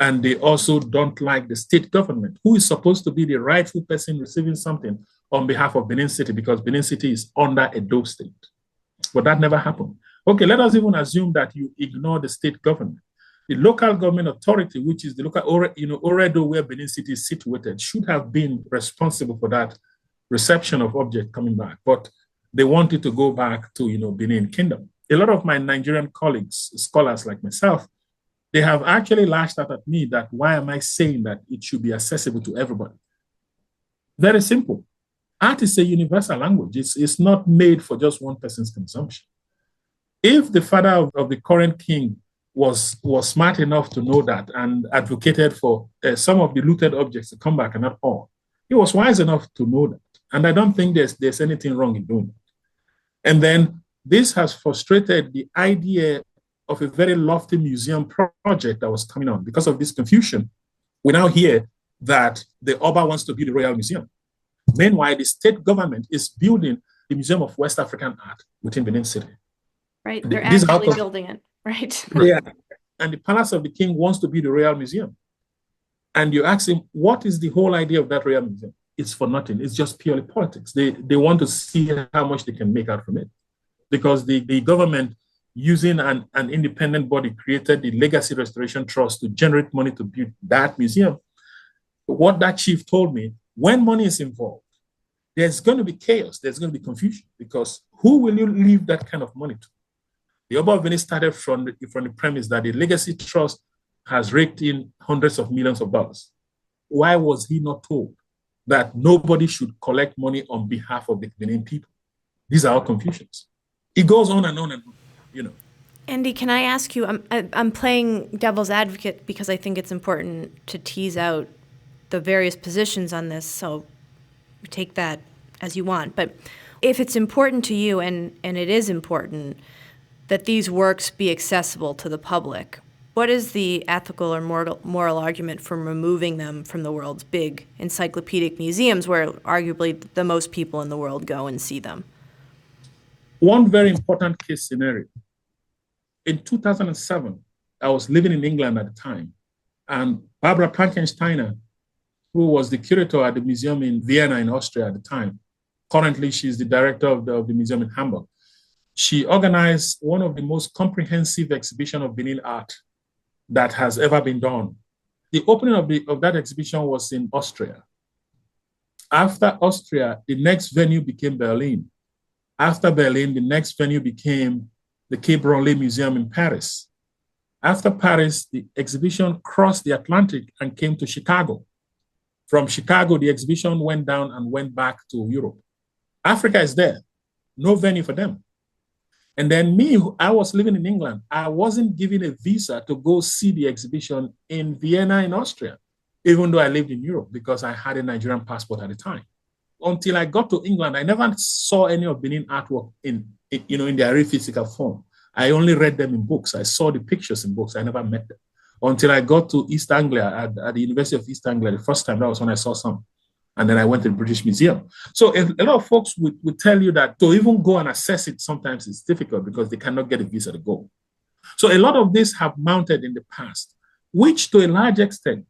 And they also don't like the state government, who is supposed to be the rightful person receiving something on behalf of Benin City, because Benin City is under Edo State. But that never happened. Okay, let us even assume that you ignore the state government. The local government authority, which is the local, Oredo, where Benin City is situated, should have been responsible for that reception of object coming back. But they wanted to go back to, Benin Kingdom. A lot of my Nigerian colleagues, scholars like myself, they have actually lashed out at me that why am I saying that it should be accessible to everybody? Very simple. Art is a universal language. It's not made for just one person's consumption. If the father of the current king was smart enough to know that and advocated for some of the looted objects to come back and not all, he was wise enough to know that. And I don't think there's anything wrong in doing it. And then this has frustrated the idea of a very lofty museum project that was coming on. Because of this confusion, we now hear that the Oba wants to build a royal museum. Meanwhile, the state government is building the Museum of West African Art within Benin City. Right, they're actually building it, right? Yeah, and the Palace of the King wants to be the royal museum. And you ask him, what is the whole idea of that royal museum? It's for nothing. It's just purely politics. They want to see how much they can make out from it. Because the government, using an independent body, created the Legacy Restoration Trust to generate money to build that museum. What that chief told me, when money is involved, there's going to be chaos, there's going to be confusion, because who will you leave that kind of money to? The Oba of Benin started from the premise that the Legacy Trust has raked in hundreds of millions of dollars. Why was he not told that nobody should collect money on behalf of the Benin people? These are all confusions. It goes on and on and on. Andy, can I ask you, I'm playing devil's advocate because I think it's important to tease out the various positions on this, so take that as you want. But if it's important to you, and it is important, that these works be accessible to the public, what is the ethical or moral argument for removing them from the world's big encyclopedic museums where arguably the most people in the world go and see them? One very important case scenario. In 2007, I was living in England at the time, and Barbara Frankensteiner, who was the curator at the museum in Vienna in Austria at the time, currently she's the director of the museum in Hamburg, she organized one of the most comprehensive exhibitions of Benin art that has ever been done. The opening of that exhibition was in Austria. After Austria, the next venue became Berlin. After Berlin, the next venue became the Quai Branly Museum in Paris. After Paris, the exhibition crossed the Atlantic and came to Chicago. From Chicago, the exhibition went down and went back to Europe. Africa is there, no venue for them. And then me, I was living in England. I wasn't given a visa to go see the exhibition in Vienna in Austria, even though I lived in Europe because I had a Nigerian passport at the time. Until I got to England, I never saw any of Benin artwork in their real physical form. I only read them in books. I saw the pictures in books. I never met them. Until I got to East Anglia at the University of East Anglia the first time, that was when I saw some. And then I went to the British Museum. So a lot of folks would tell you that to even go and assess it, sometimes it's difficult because they cannot get a visa to go. So a lot of this have mounted in the past, which to a large extent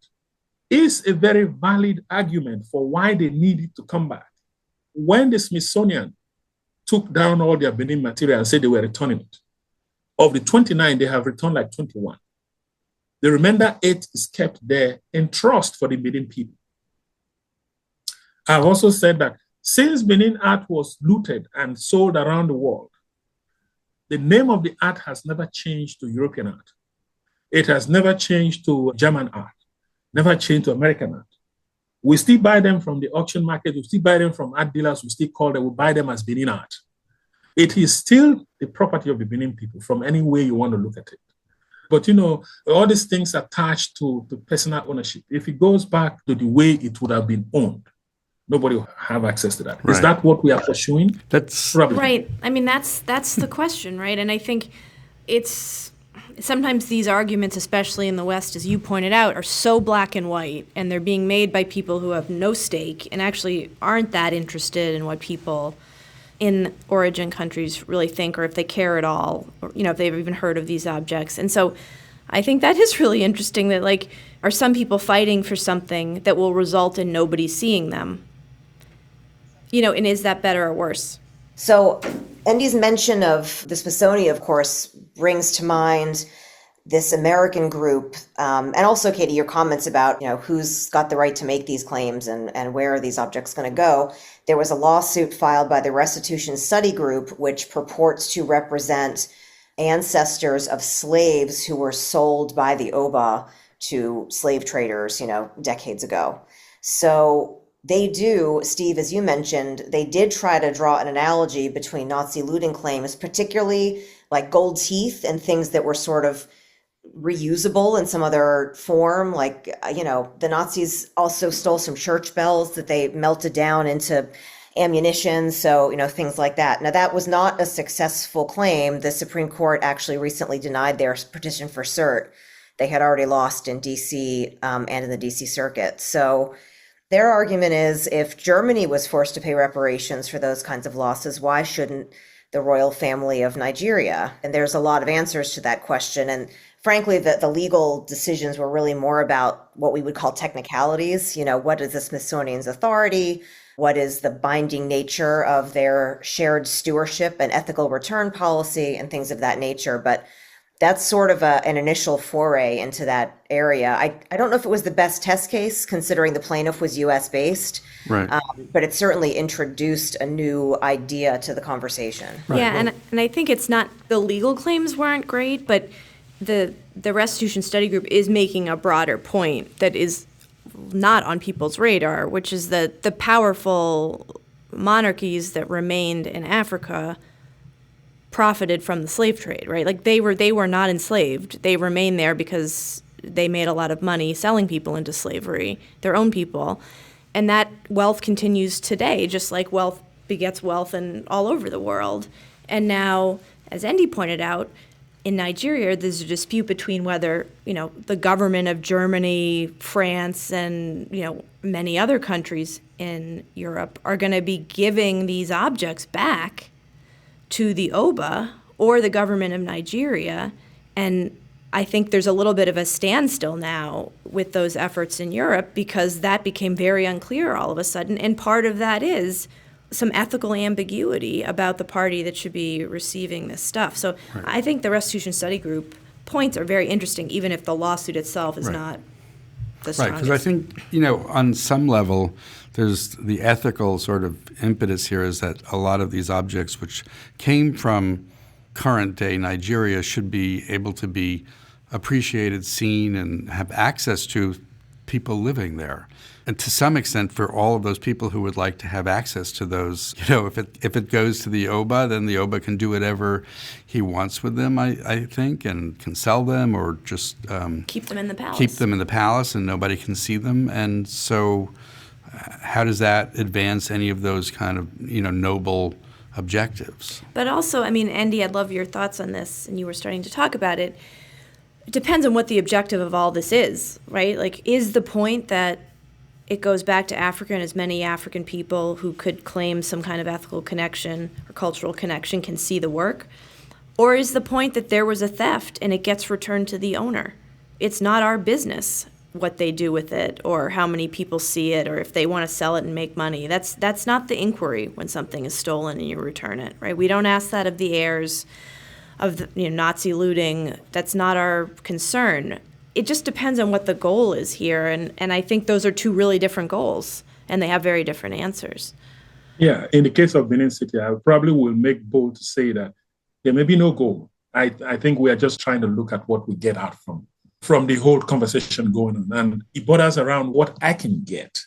is a very valid argument for why they needed to come back. When the Smithsonian took down all their Benin material and said they were returning it, of the 29, they have returned like 21. The remainder 8 is kept there in trust for the Benin people. I've also said that since Benin art was looted and sold around the world, the name of the art has never changed to European art. It has never changed to German art, never changed to American art. We still buy them from the auction market, we still buy them from art dealers, we still call them, we buy them as Benin art. It is still the property of the Benin people from any way you want to look at it. But all these things attached to personal ownership, if it goes back to the way it would have been owned, nobody will have access to that. Right. Is that what we are pursuing? That's probably right. I mean, that's the question, right? And I think it's sometimes these arguments, especially in the West, as you pointed out, are so black and white, and they're being made by people who have no stake and actually aren't that interested in what people in origin countries really think, or if they care at all, or if they've even heard of these objects. And so I think that is really interesting that, are some people fighting for something that will result in nobody seeing them? And is that better or worse? So Andy's mention of the Smithsonian, of course, brings to mind this American group, and also, Katie, your comments about, who's got the right to make these claims and where are these objects going to go. There was a lawsuit filed by the Restitution Study Group, which purports to represent ancestors of slaves who were sold by the Oba to slave traders, decades ago. So they do, Steve, as you mentioned, they did try to draw an analogy between Nazi looting claims, particularly like gold teeth and things that were sort of reusable in some other form. The Nazis also stole some church bells that they melted down into ammunition. So, things like that. Now, that was not a successful claim. The Supreme Court actually recently denied their petition for cert. They had already lost in DC and in the DC circuit. So their argument is if Germany was forced to pay reparations for those kinds of losses, why shouldn't the royal family of Nigeria? And there's a lot of answers to that question. And frankly, the legal decisions were really more about what we would call technicalities. What is the Smithsonian's authority? What is the binding nature of their shared stewardship and ethical return policy and things of that nature? But that's sort of an initial foray into that area. I don't know if it was the best test case, considering the plaintiff was U.S. based, right. But it certainly introduced a new idea to the conversation. Right. Yeah, and I think it's not the legal claims weren't great, but the Restitution Study Group is making a broader point that is not on people's radar, which is that the powerful monarchies that remained in Africa profited from the slave trade, right? Like they were not enslaved. They remained there because they made a lot of money selling people into slavery, their own people. And that wealth continues today, just like wealth begets wealth and all over the world. And now, as Andy pointed out, in Nigeria, there's a dispute between whether, the government of Germany, France, and, many other countries in Europe are going to be giving these objects back to the Oba or the government of Nigeria. And I think there's a little bit of a standstill now with those efforts in Europe because that became very unclear all of a sudden. And part of that is some ethical ambiguity about the party that should be receiving this stuff. So right. I think the Restitution Study Group points are very interesting, even if the lawsuit itself is not the strongest. Right, because I think, on some level, there's the ethical sort of impetus here is that a lot of these objects which came from current-day Nigeria should be able to be appreciated, seen, and have access to people living there. And to some extent, for all of those people who would like to have access to those, if it goes to the Oba, then the Oba can do whatever he wants with them, I think, and can sell them or just keep them in the palace. Keep them in the palace and nobody can see them. And so how does that advance any of those kind of, noble objectives? But also, Andy, I'd love your thoughts on this, and you were starting to talk about it. It depends on what the objective of all this is, right? Like, is the point that it goes back to Africa and as many African people who could claim some kind of ethical connection or cultural connection can see the work? Or is the point that there was a theft and it gets returned to the owner? It's not our business what they do with it or how many people see it or if they want to sell it and make money. That's not the inquiry when something is stolen and you return it, right? We don't ask that of the heirs of the, Nazi looting. That's not our concern. It just depends on what the goal is here, and I think those are two really different goals, and they have very different answers. Yeah, in the case of Benin City, I probably will make bold to say that there may be no goal. I think we are just trying to look at what we get out from the whole conversation going on, and it borders around what I can get.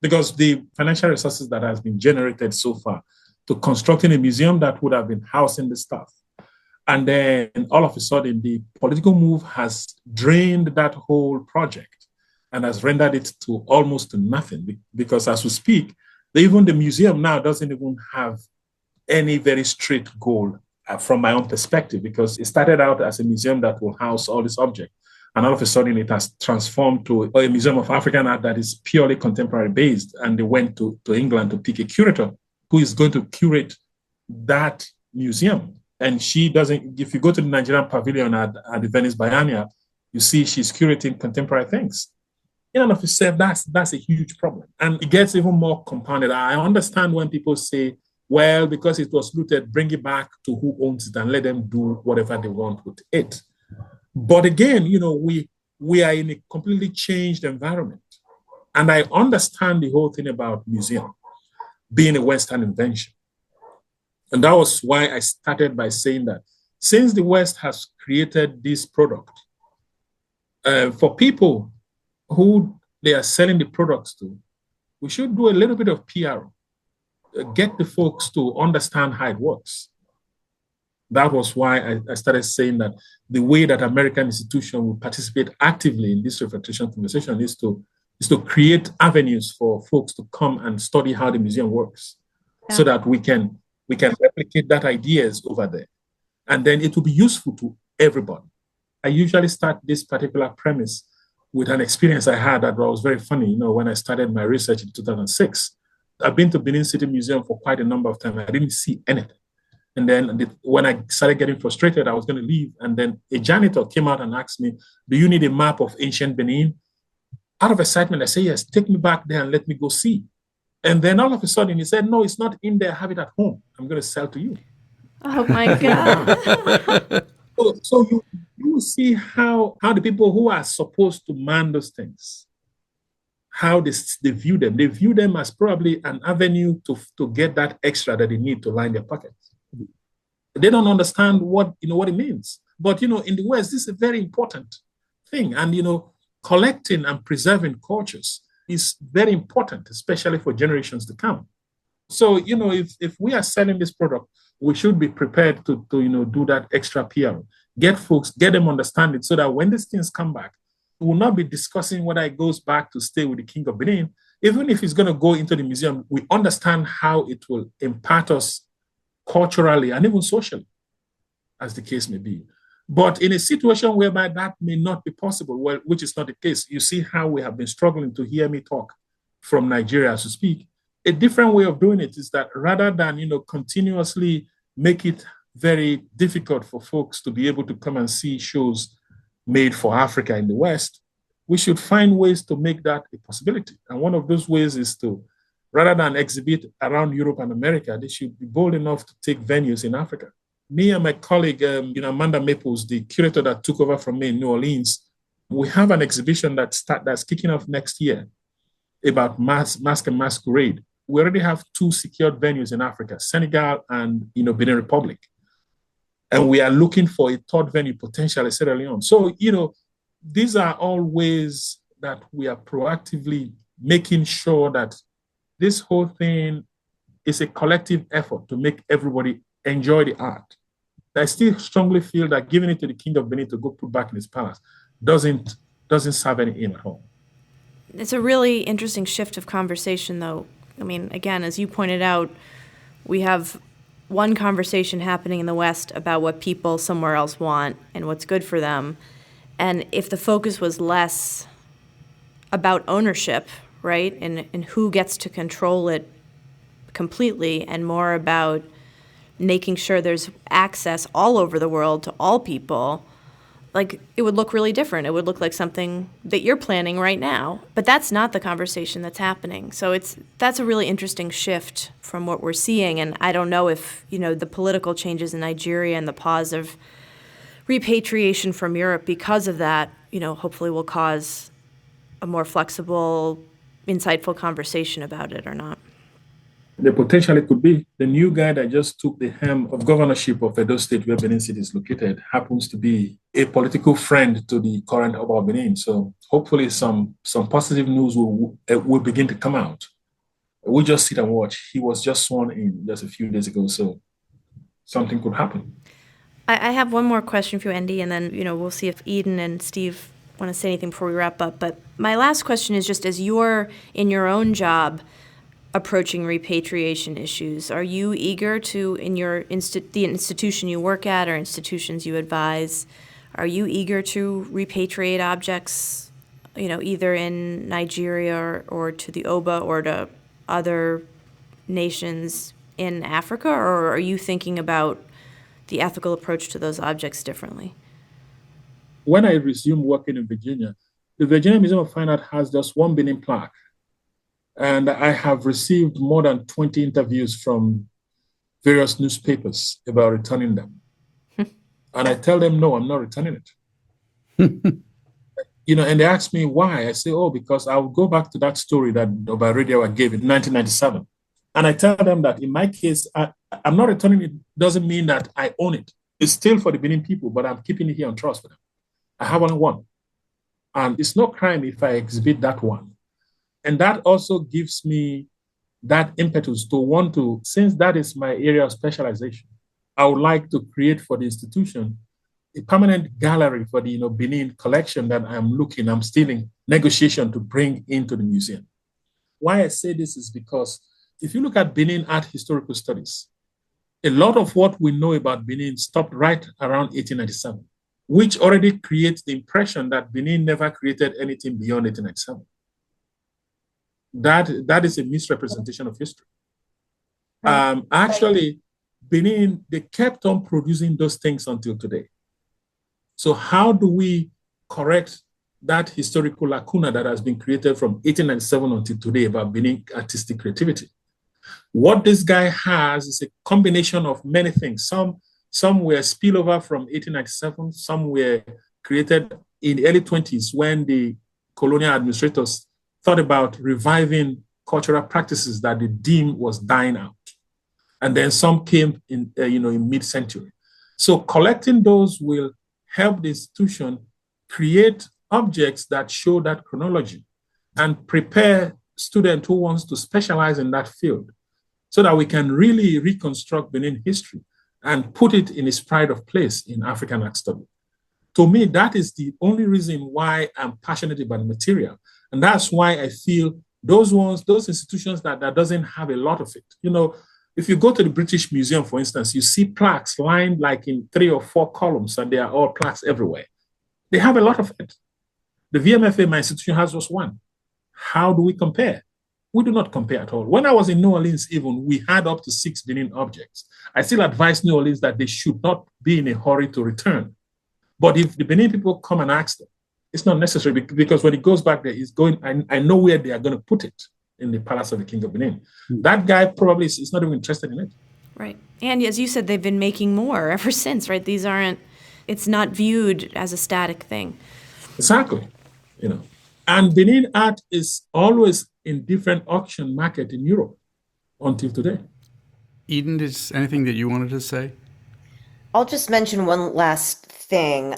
Because the financial resources that has been generated so far to constructing a museum that would have been housing the stuff, and then all of a sudden, the political move has drained that whole project and has rendered it to almost to nothing. Because as we speak, even the museum now doesn't even have any very straight goal from my own perspective, because it started out as a museum that will house all these objects. And all of a sudden, it has transformed to a museum of African art that is purely contemporary based. And they went to England to pick a curator who is going to curate that museum. And she doesn't, if you go to the Nigerian pavilion at the Venice Biennial, you see she's curating contemporary things. In and of itself, that's a huge problem. And it gets even more compounded. I understand when people say, well, because it was looted, bring it back to who owns it and let them do whatever they want with it. But again, we are in a completely changed environment. And I understand the whole thing about museum being a Western invention. And that was why I started by saying that since the West has created this product, for people who they are selling the products to, we should do a little bit of PR, get the folks to understand how it works. That was why I started saying that the way that American institutions will participate actively in this reflectation conversation is to create avenues for folks to come and study how the museum works, so that we can replicate that ideas over there. And then it will be useful to everybody. I usually start this particular premise with an experience I had that was very funny. When I started my research in 2006, I've been to Benin City Museum for quite a number of times. I didn't see anything. And then when I started getting frustrated, I was going to leave. And then a janitor came out and asked me, do you need a map of ancient Benin? Out of excitement, I said, yes, take me back there and let me go see. And then all of a sudden he said, no, it's not in there. Have it at home. I'm going to sell to you. Oh, my God. So you will see how the people who are supposed to man those things, how they view them. They view them as probably an avenue to get that extra that they need to line their pockets. They don't understand what it means. But, in the West, this is a very important thing. And, collecting and preserving cultures is very important, especially for generations to come. So, if we are selling this product, we should be prepared to do that extra PR. Get them understanding so that when these things come back, we will not be discussing whether it goes back to stay with the King of Benin. Even if it's going to go into the museum, we understand how it will impact us culturally and even socially, as the case may be. But in a situation whereby that may not be possible, well, which is not the case, you see how we have been struggling to hear me talk from Nigeria, so to speak. A different way of doing it is that rather than continuously make it very difficult for folks to be able to come and see shows made for Africa in the West, we should find ways to make that a possibility. And one of those ways is to, rather than exhibit around Europe and America, they should be bold enough to take venues in Africa. Me and my colleague, Amanda Maples, the curator that took over from me in New Orleans, we have an exhibition that's kicking off next year about Masque and Masquerade. We already have 2 secured venues in Africa, Senegal and Benin Republic. And we are looking for a 3rd venue, potentially Sierra Leone. So, these are all ways that we are proactively making sure that this whole thing is a collective effort to make everybody enjoy the art. I still strongly feel that giving it to the King of Benin to go put back in his palace doesn't serve any aim at all. It's a really interesting shift of conversation, though. I mean, again, as you pointed out, we have one conversation happening in the West about what people somewhere else want and what's good for them. And if the focus was less about ownership, right, and who gets to control it completely, and more about making sure there's access all over the world to all people, like, it would look really different. It would look like something that you're planning right now. But that's not the conversation that's happening. So that's a really interesting shift from what we're seeing. And I don't know if, the political changes in Nigeria and the pause of repatriation from Europe because of that, hopefully will cause a more flexible, insightful conversation about it or not. The potential it could be. The new guy that just took the helm of governorship of Edo State, where Benin City is located, happens to be a political friend to the current Oba of Benin. So hopefully some positive news will begin to come out. We'll just sit and watch. He was just sworn in just a few days ago, so something could happen. I have one more question for you, Andy, and then we'll see if Eden and Steve want to say anything before we wrap up. But my last question is just, as you're in your own job approaching repatriation issues, are you eager to, in your the institution you work at or institutions you advise, are you eager to repatriate objects, either in Nigeria or to the Oba or to other nations in Africa, or are you thinking about the ethical approach to those objects differently? When I resumed working in Virginia, the Virginia Museum of Fine Art has just one Benin plaque. And I have received more than 20 interviews from various newspapers about returning them. And I tell them, no, I'm not returning it. And they ask me why. I say, because I will go back to that story that Oba Radio gave in 1997. And I tell them that in my case, I'm not returning it. Doesn't mean that I own it. It's still for the Benin people, but I'm keeping it here on trust for them. I have only one. And it's no crime if I exhibit that one. And that also gives me that impetus to want to, since that is my area of specialization, I would like to create for the institution a permanent gallery for the Benin collection that I'm still in negotiation to bring into the museum. Why I say this is because if you look at Benin art historical studies, a lot of what we know about Benin stopped right around 1897, which already creates the impression that Benin never created anything beyond 1897. That is a misrepresentation of history. Actually, Benin, they kept on producing those things until today. So how do we correct that historical lacuna that has been created from 1897 until today about Benin artistic creativity? What this guy has is a combination of many things. Some were spillover from 1897, some were created in the early 20s when the colonial administrators thought about reviving cultural practices that they deemed was dying out. And then some came in mid-century. So collecting those will help the institution create objects that show that chronology and prepare students who wants to specialize in that field so that we can really reconstruct Benin history and put it in its pride of place in African art study. To me, that is the only reason why I'm passionate about the material. And that's why I feel those institutions that doesn't have a lot of it. You know, if you go to the British Museum, for instance, you see plaques lined like in 3 or 4 columns, and they are all plaques everywhere. They have a lot of it. The VMFA, my institution, has just one. How do we compare? We do not compare at all. When I was in New Orleans, even, we had up to 6 Benin objects. I still advise New Orleans that they should not be in a hurry to return. But if the Benin people come and ask them, it's not necessary, because when it goes back there, I know where they are going to put it, in the Palace of the King of Benin. That guy probably is not even interested in it. Right. And as you said, they've been making more ever since, right? It's not viewed as a static thing. Exactly. You know, and Benin art is always in different auction market in Europe until today. Eden, is anything that you wanted to say? I'll just mention one last thing.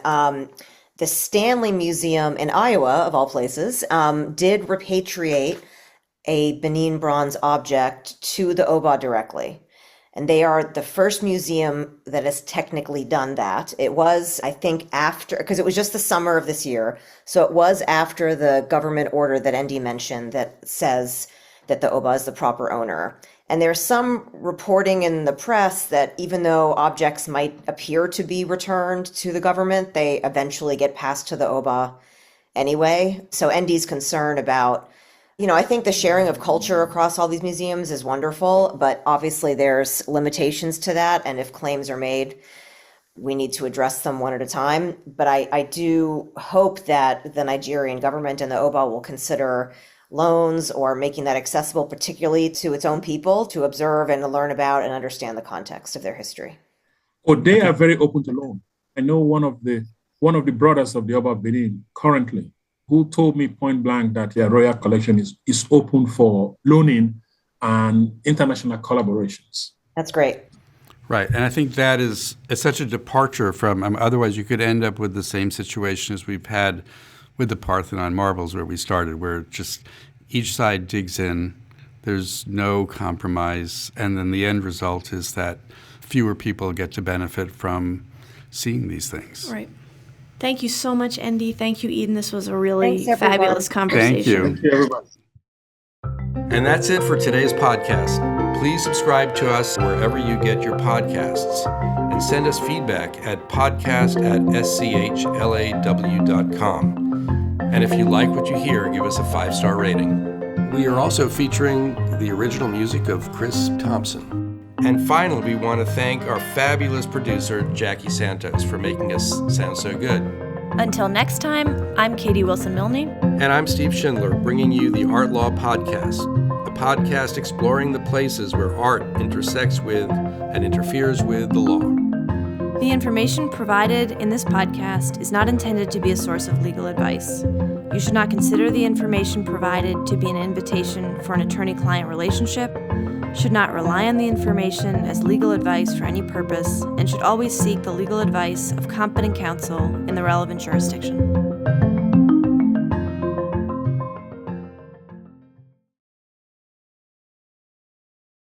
The Stanley Museum in Iowa, of all places, did repatriate a Benin bronze object to the Oba directly. And they are the first museum that has technically done that. It was, I think, after, because it was just the summer of this year. So it was after the government order that Ndubuisi mentioned that says that the Oba is the proper owner. And there's some reporting in the press that even though objects might appear to be returned to the government, they eventually get passed to the Oba anyway. So Ndubuisi's concern about, I think the sharing of culture across all these museums is wonderful, but obviously there's limitations to that. And if claims are made, we need to address them one at a time. But I do hope that the Nigerian government and the Oba will consider loans or making that accessible, particularly to its own people, to observe and to learn about and understand the context of their history. Oh, they are very open to loan. I know one of the brothers of the Oba of Benin currently, who told me point blank that their royal collection is open for loaning and international collaborations. That's great. Right. And I think it's such a departure from, otherwise you could end up with the same situation as we've had with the Parthenon marbles where we started, where just each side digs in, there's no compromise, and then the end result is that fewer people get to benefit from seeing these things. Right. Thank you so much, Ndubuisi. Thank you, Eden. This was a really Thanks, fabulous conversation. Thank you. Thank you, everybody. And that's it for today's podcast. Please subscribe to us wherever you get your podcasts and send us feedback at podcast@schalaw.com. And if you like what you hear, give us a 5-star rating. We are also featuring the original music of Chris Thompson. And finally, we want to thank our fabulous producer, Jackie Santos, for making us sound so good. Until next time, I'm Katie Wilson-Milne. And I'm Steve Schindler, bringing you the Art Law Podcast, a podcast exploring the places where art intersects with and interferes with the law. The information provided in this podcast is not intended to be a source of legal advice. You should not consider the information provided to be an invitation for an attorney-client relationship, should not rely on the information as legal advice for any purpose, and should always seek the legal advice of competent counsel in the relevant jurisdiction.